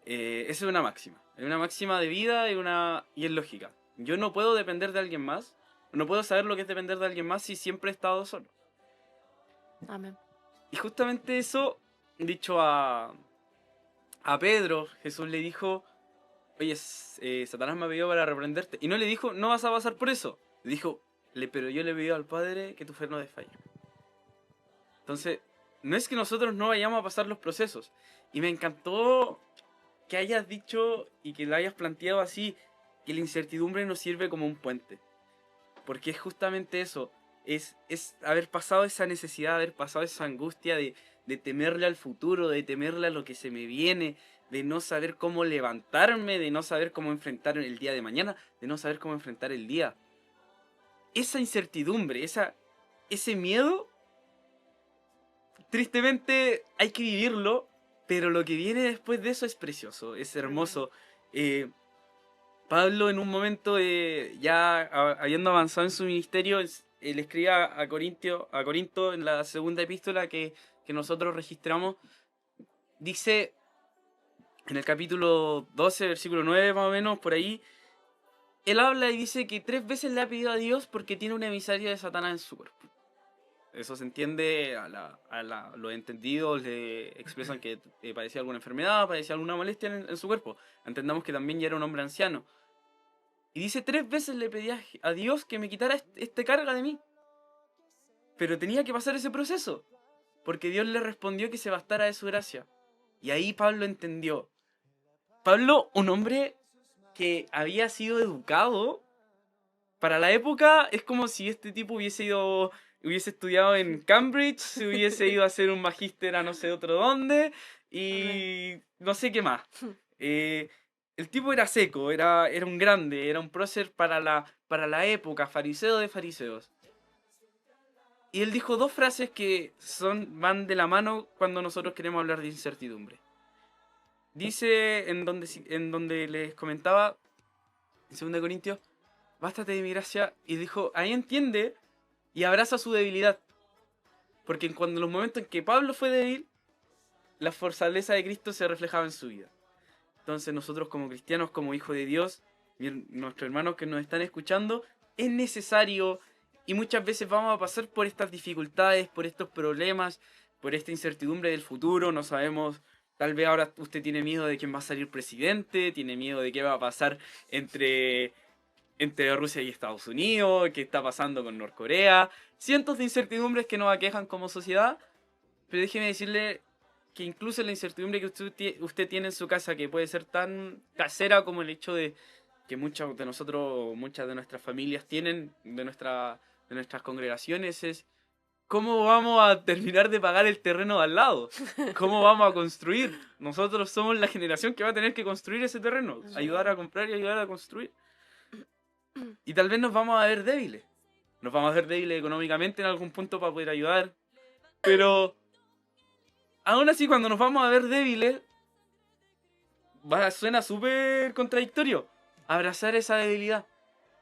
Esa es una máxima de vida y es lógica. Yo no puedo depender de alguien más, no puedo saber lo que es depender de alguien más si siempre he estado solo. Amén. Y justamente eso, dicho a Pedro, Jesús le dijo: oye, Satanás me ha pedido para reprenderte. Y no le dijo: no vas a pasar por eso. Le dijo: pero yo le pido al Padre que tu fe no desfalle. Entonces, no es que nosotros no vayamos a pasar los procesos. Y me encantó que hayas dicho y que lo hayas planteado así, que la incertidumbre nos sirve como un puente. Porque es justamente eso, es haber pasado esa necesidad, haber pasado esa angustia de temerle al futuro, de temerle a lo que se me viene, de no saber cómo levantarme, de no saber cómo enfrentar el día de mañana, de no saber cómo enfrentar el día. Esa incertidumbre, ese miedo, tristemente hay que vivirlo, pero lo que viene después de eso es precioso, es hermoso. Pablo en un momento, ya habiendo avanzado en su ministerio, él escribe a Corinto en la segunda epístola que nosotros registramos, dice en el capítulo 12, versículo 9 más o menos, por ahí, él habla y dice que 3 veces le ha pedido a Dios porque tiene una emisaria de Satanás en su cuerpo. Eso se entiende, los entendidos le expresan que padecía alguna enfermedad, padecía alguna molestia en su cuerpo. Entendamos que también ya era un hombre anciano. Y dice 3 veces le pedía a Dios que me quitara esta carga de mí. Pero tenía que pasar ese proceso, porque Dios le respondió que se bastara de su gracia. Y ahí Pablo entendió. Pablo, un hombre que había sido educado, para la época es como si este tipo hubiese estudiado en Cambridge, hubiese ido a hacer un magíster a no sé otro dónde, y no sé qué más. El tipo era seco, era un grande, era un prócer para la época, fariseo de fariseos. Y él dijo 2 frases que van de la mano cuando nosotros queremos hablar de incertidumbre. Dice en donde les comentaba, en 2 Corintios, bástate de mi gracia, y dijo, ahí entiende y abraza su debilidad. Porque cuando los momentos en que Pablo fue débil, la fortaleza de Cristo se reflejaba en su vida. Entonces nosotros como cristianos, como hijos de Dios, nuestros hermanos que nos están escuchando, es necesario, y muchas veces vamos a pasar por estas dificultades, por estos problemas, por esta incertidumbre del futuro. No sabemos, tal vez ahora usted tiene miedo de quién va a salir presidente, tiene miedo de qué va a pasar entre Rusia y Estados Unidos, qué está pasando con Norcorea, cientos de incertidumbres que nos aquejan como sociedad, pero déjeme decirle que incluso la incertidumbre que usted tiene en su casa, que puede ser tan casera como el hecho de que muchas de nuestras familias tienen, de nuestras congregaciones, es ¿cómo vamos a terminar de pagar el terreno de al lado? ¿Cómo vamos a construir? Nosotros somos la generación que va a tener que construir ese terreno, ayudar a comprar y ayudar a construir. Y tal vez nos vamos a ver débiles. Nos vamos a ver débiles económicamente en algún punto para poder ayudar. Pero aún así, cuando nos vamos a ver débiles, suena súper contradictorio. Abrazar esa debilidad.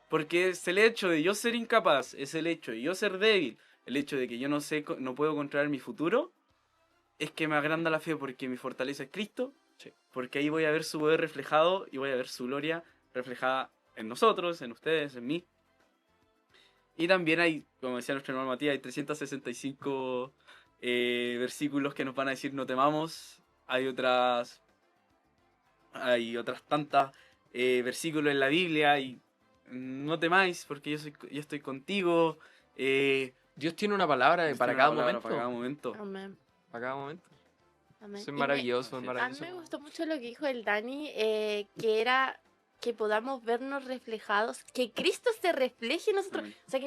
Porque es el hecho de yo ser incapaz, es el hecho de yo ser débil, el hecho de que yo no puedo controlar mi futuro, es que me agranda la fe, porque mi fortaleza es Cristo. Sí. Porque ahí voy a ver su poder reflejado y voy a ver su gloria reflejada en nosotros, en ustedes, en mí. Y también hay, como decía nuestro hermano Matías, hay 365 versículos que nos van a decir no temamos. Hay otras tantas versículos en la Biblia y no temáis porque yo estoy contigo. Dios tiene una palabra para cada momento. Para cada momento. Amén. Para cada momento. Amén. Eso es maravilloso, es A maravilloso. mí me gustó mucho lo que dijo el Dani, que era que podamos vernos reflejados, que Cristo se refleje en nosotros. Amén. O sea,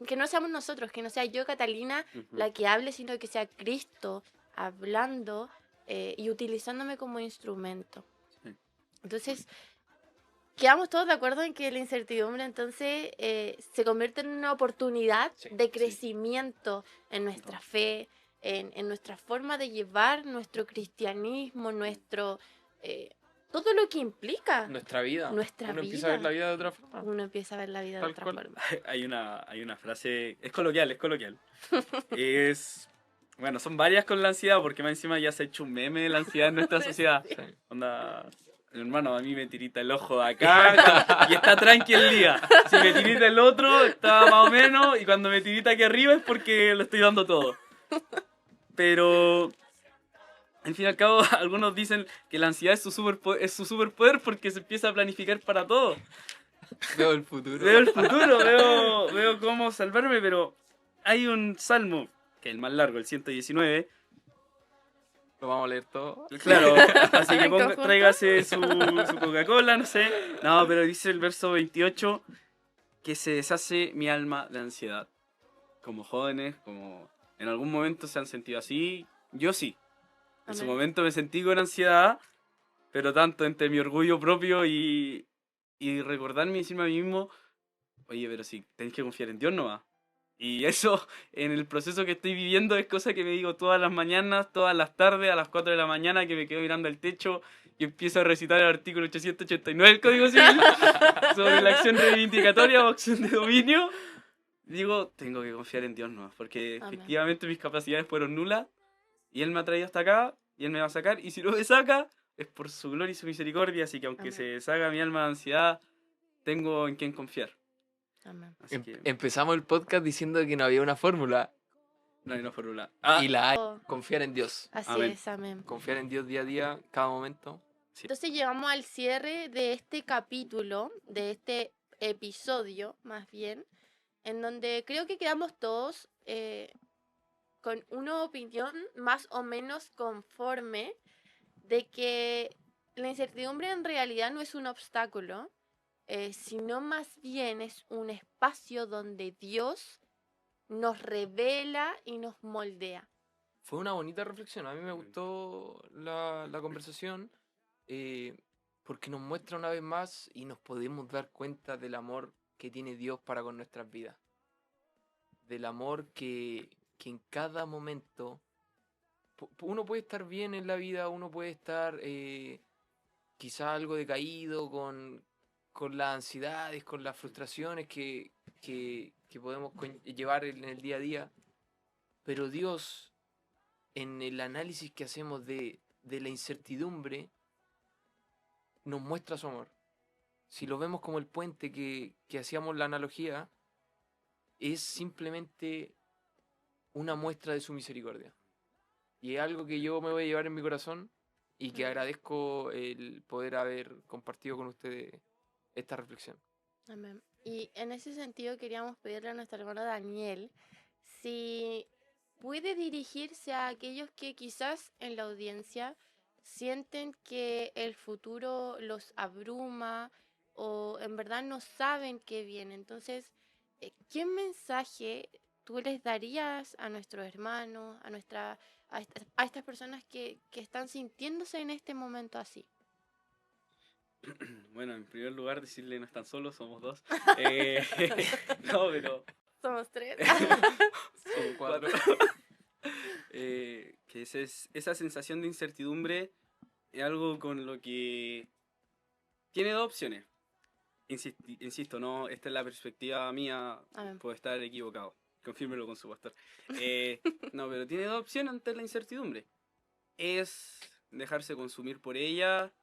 que no seamos nosotros, que no sea yo, Catalina, Ujú. la que hable, sino que sea Cristo hablando y utilizándome como instrumento. Sí. Entonces, quedamos todos de acuerdo en que la incertidumbre entonces se convierte en una oportunidad Sí, de sí. crecimiento en nuestra fe, en nuestra forma de llevar nuestro cristianismo, todo lo que implica. Nuestra vida. Nuestra Uno empieza a ver vida. la vida de otra forma. Uno empieza a ver la vida de Tal otra cual. forma. Hay una frase, es coloquial. Bueno, son varias con la ansiedad, porque más encima ya se ha hecho un meme de la ansiedad en nuestra sociedad. Sí. Onda, hermano, a mí me tirita el ojo de acá y está tranqui el día. Si me tirita el otro, está más o menos, y cuando me tirita aquí arriba es porque lo estoy dando todo. Pero, al fin y al cabo, algunos dicen que la ansiedad es su superpoder porque se empieza a planificar para todo. Veo el futuro. Veo el futuro, veo cómo salvarme, pero hay un salmo, que es el más largo, el 119, Lo vamos a leer todo. Claro, así que ¿En conjunto? tráigase su Coca-Cola, no sé. No, pero dice el verso 28 que se deshace mi alma de ansiedad. Como jóvenes, como en algún momento se han sentido así, yo sí. En su Amén. momento me sentí con ansiedad, pero tanto entre mi orgullo propio y recordarme y decirme a mí mismo, oye, pero si tenés que confiar en Dios nomás. Y eso, en el proceso que estoy viviendo, es cosa que me digo todas las mañanas, todas las tardes, a las 4 de la mañana, que me quedo mirando el techo y empiezo a recitar el artículo 889 del Código Civil sobre la acción reivindicatoria o acción de dominio. Digo, tengo que confiar en Dios nomás, porque Amén. efectivamente mis capacidades fueron nulas y Él me ha traído hasta acá y Él me va a sacar. Y si no me saca, es por su gloria y su misericordia. Así que aunque Amén. se salga mi alma de ansiedad, tengo en quien confiar. Amén. Así que Empezamos el podcast diciendo que no había una fórmula. no hay una fórmula. Y la hay. Oh, Confiar en Dios. así Amén. es, amén. Confiar en Dios día a día, cada momento. Entonces llegamos al cierre de este capítulo, de este episodio, más bien, en donde creo que quedamos todos con una opinión más o menos conforme de que la incertidumbre en realidad no es un obstáculo, sino más bien es un espacio donde Dios nos revela y nos moldea. Fue una bonita reflexión. A mí me gustó la conversación porque nos muestra una vez más y nos podemos dar cuenta del amor que tiene Dios para con nuestras vidas. Del amor que en cada momento uno puede estar bien en la vida, uno puede estar quizá algo decaído con las ansiedades, con las frustraciones que podemos llevar en el día a día, pero Dios, en el análisis que hacemos de la incertidumbre, nos muestra su amor. Si lo vemos como el puente que hacíamos la analogía, es simplemente una muestra de su misericordia. Y es algo que yo me voy a llevar en mi corazón y que agradezco el poder haber compartido con ustedes esta reflexión. Amén. Y en ese sentido queríamos pedirle a nuestro hermano Daniel si puede dirigirse a aquellos que quizás en la audiencia sienten que el futuro los abruma o en verdad no saben qué viene. Entonces, ¿qué mensaje tú les darías a nuestros hermanos, a estas personas que están sintiéndose en este momento así? Bueno, en primer lugar, decirle no están solos, somos dos. No, pero Somos tres. somos cuatro. Que esa sensación de incertidumbre es algo con lo que tiene dos opciones. Insisto, no, esta es la perspectiva mía, Amén. puedo estar equivocado. Confírmelo con su pastor. No, pero tiene dos opciones ante la incertidumbre. Es dejarse consumir por ella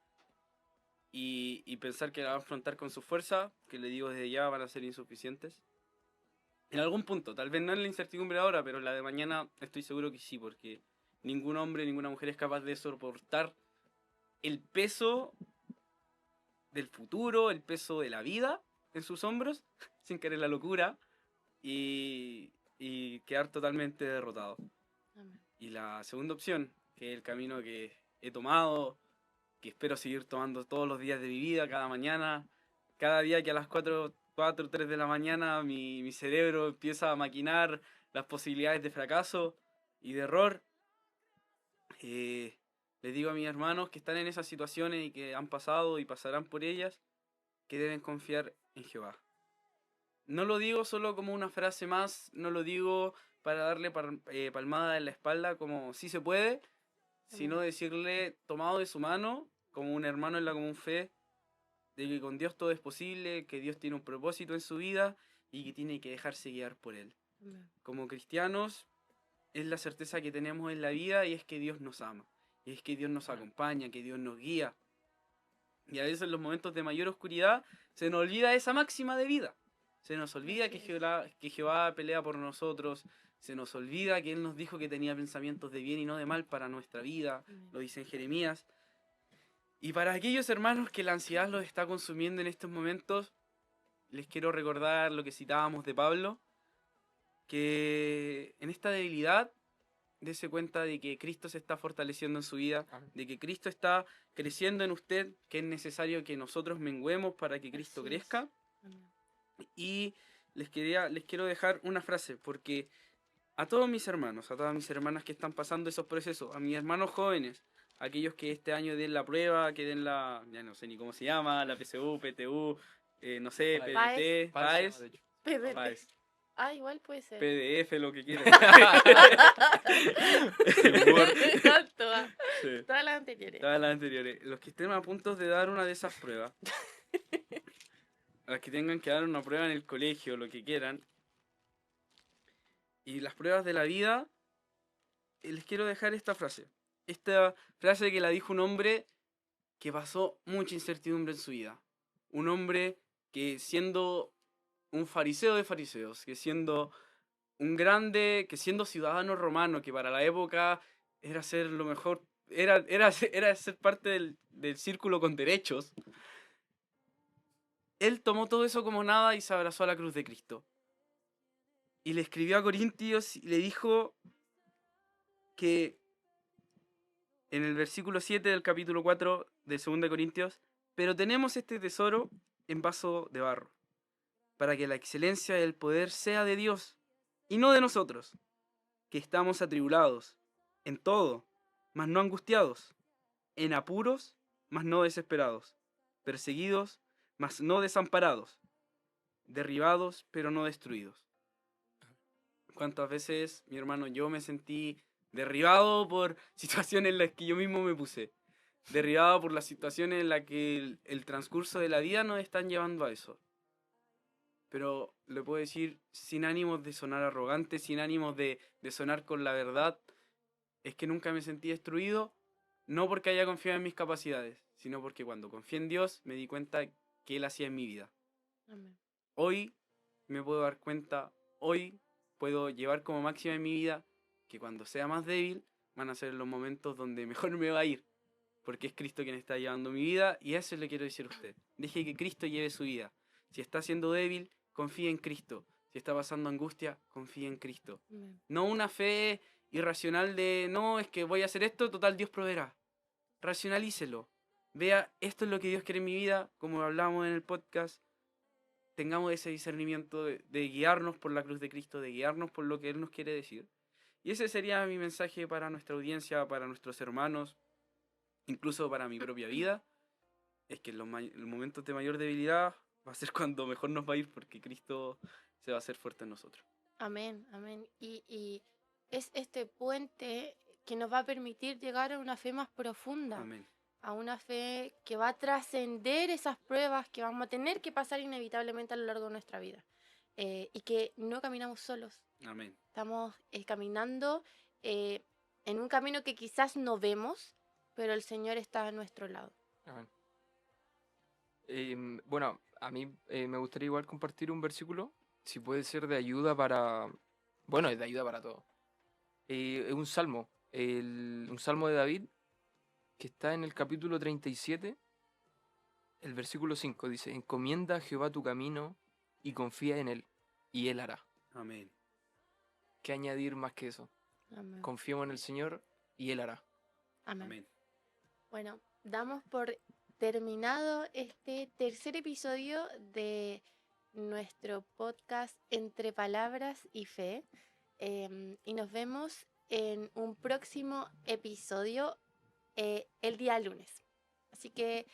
y pensar que la va a afrontar con su fuerza, que le digo desde ya van a ser insuficientes. En algún punto, tal vez no en la incertidumbre ahora, pero en la de mañana estoy seguro que sí, porque ningún hombre, ninguna mujer es capaz de soportar el peso del futuro, el peso de la vida en sus hombros, sin caer en la locura y quedar totalmente derrotado. Amén. Y la segunda opción, que es el camino que he tomado, que espero seguir tomando todos los días de mi vida, cada mañana, cada día que a las 4 o 3 de la mañana mi cerebro empieza a maquinar las posibilidades de fracaso y de error. Les digo a mis hermanos que están en esas situaciones y que han pasado y pasarán por ellas, que deben confiar en Jehová. No lo digo solo como una frase más, no lo digo para darle palmada en la espalda como sí se puede, sino decirle, tomado de su mano, como un hermano en la común fe, de que con Dios todo es posible, que Dios tiene un propósito en su vida y que tiene que dejarse guiar por Él. Amén. Como cristianos, es la certeza que tenemos en la vida y es que Dios nos ama, y es que Dios nos acompaña, que Dios nos guía. Y a veces en los momentos de mayor oscuridad se nos olvida esa máxima de vida. Se nos olvida que Jehová pelea por nosotros. Se nos olvida que Él nos dijo que tenía pensamientos de bien y no de mal para nuestra vida. Amén. Lo dice en Jeremías. Y para aquellos hermanos que la ansiedad los está consumiendo en estos momentos, les quiero recordar lo que citábamos de Pablo, que en esta debilidad Dese cuenta de que Cristo se está fortaleciendo en su vida, Amén. de que Cristo está creciendo en usted, que es necesario que nosotros menguemos para que Cristo Así es. crezca. Amén. Y les quiero dejar una frase, porque a todos mis hermanos, a todas mis hermanas que están pasando esos procesos, a mis hermanos jóvenes, aquellos que este año den la prueba, que den ya no sé ni cómo se llama, la PSU, PTU, no sé, PAES. PDT, PAES, de hecho. PDT. PAES, Ah, igual puede ser. PDF, lo que quieran. Todas, Sí. todas las anteriores. Todas las anteriores. Los que estén a punto de dar una de esas pruebas, las que tengan que dar una prueba en el colegio, lo que quieran, y las pruebas de la vida, les quiero dejar esta frase. Esta frase que la dijo un hombre que pasó mucha incertidumbre en su vida. Un hombre que siendo un fariseo de fariseos, que siendo un grande, que siendo ciudadano romano, que para la época era ser lo mejor, era ser parte del círculo con derechos, él tomó todo eso como nada y se abrazó a la cruz de Cristo. Y le escribió a Corintios y le dijo que en el versículo 7 del capítulo 4 de 2 Corintios, pero tenemos este tesoro en vaso de barro, para que la excelencia del poder sea de Dios y no de nosotros, que estamos atribulados en todo, mas no angustiados, en apuros, mas no desesperados, perseguidos, mas no desamparados, derribados, pero no destruidos. ¿Cuántas veces, mi hermano, yo me sentí derribado por situaciones en las que yo mismo me puse? Derribado por las situaciones en las que el transcurso de la vida nos están llevando a eso. Pero le puedo decir, sin ánimos de sonar arrogante, sin ánimos de sonar con la verdad, es que nunca me sentí destruido, no porque haya confiado en mis capacidades, sino porque cuando confié en Dios me di cuenta que Él hacía en mi vida. Amén. Hoy me puedo dar cuenta, hoy puedo llevar como máxima en mi vida que cuando sea más débil van a ser los momentos donde mejor me va a ir, porque es Cristo quien está llevando mi vida y eso le quiero decir a usted. Deje que Cristo lleve su vida. Si está siendo débil, confíe en Cristo. Si está pasando angustia, confíe en Cristo. Amén. No una fe irracional de, no, es que voy a hacer esto, total Dios proveerá. Racionalícelo. Vea, esto es lo que Dios quiere en mi vida, como hablábamos en el podcast. Tengamos ese discernimiento de guiarnos por la cruz de Cristo, de guiarnos por lo que Él nos quiere decir. Y ese sería mi mensaje para nuestra audiencia, para nuestros hermanos, incluso para mi propia vida. Es que en los momentos de mayor debilidad va a ser cuando mejor nos va a ir, porque Cristo se va a hacer fuerte en nosotros. Amén, amén. Y es este puente que nos va a permitir llegar a una fe más profunda, Amén. a una fe que va a trascender esas pruebas que vamos a tener que pasar inevitablemente a lo largo de nuestra vida. Y que no caminamos solos, Amén. estamos caminando en un camino que quizás no vemos, pero el Señor está a nuestro lado. Amén. Bueno, a mí me gustaría igual compartir un versículo, si puede ser de ayuda para... Bueno, es de ayuda para todo. Es un salmo, un salmo de David, que está en el capítulo 37, el versículo 5, dice, encomienda a Jehová tu camino y confía en Él, y Él hará. Amén. ¿Qué añadir más que eso? Amén. Confiemos en el Señor y Él hará. Amén. Amén. Bueno, damos por terminado este tercer episodio de nuestro podcast Entre Palabras y Fe. Y nos vemos en un próximo episodio el día lunes. Así que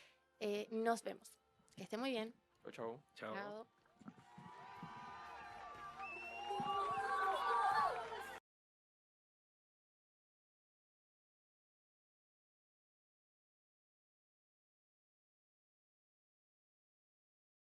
nos vemos. Que esté muy bien. Chao, chao. Chao. Chao.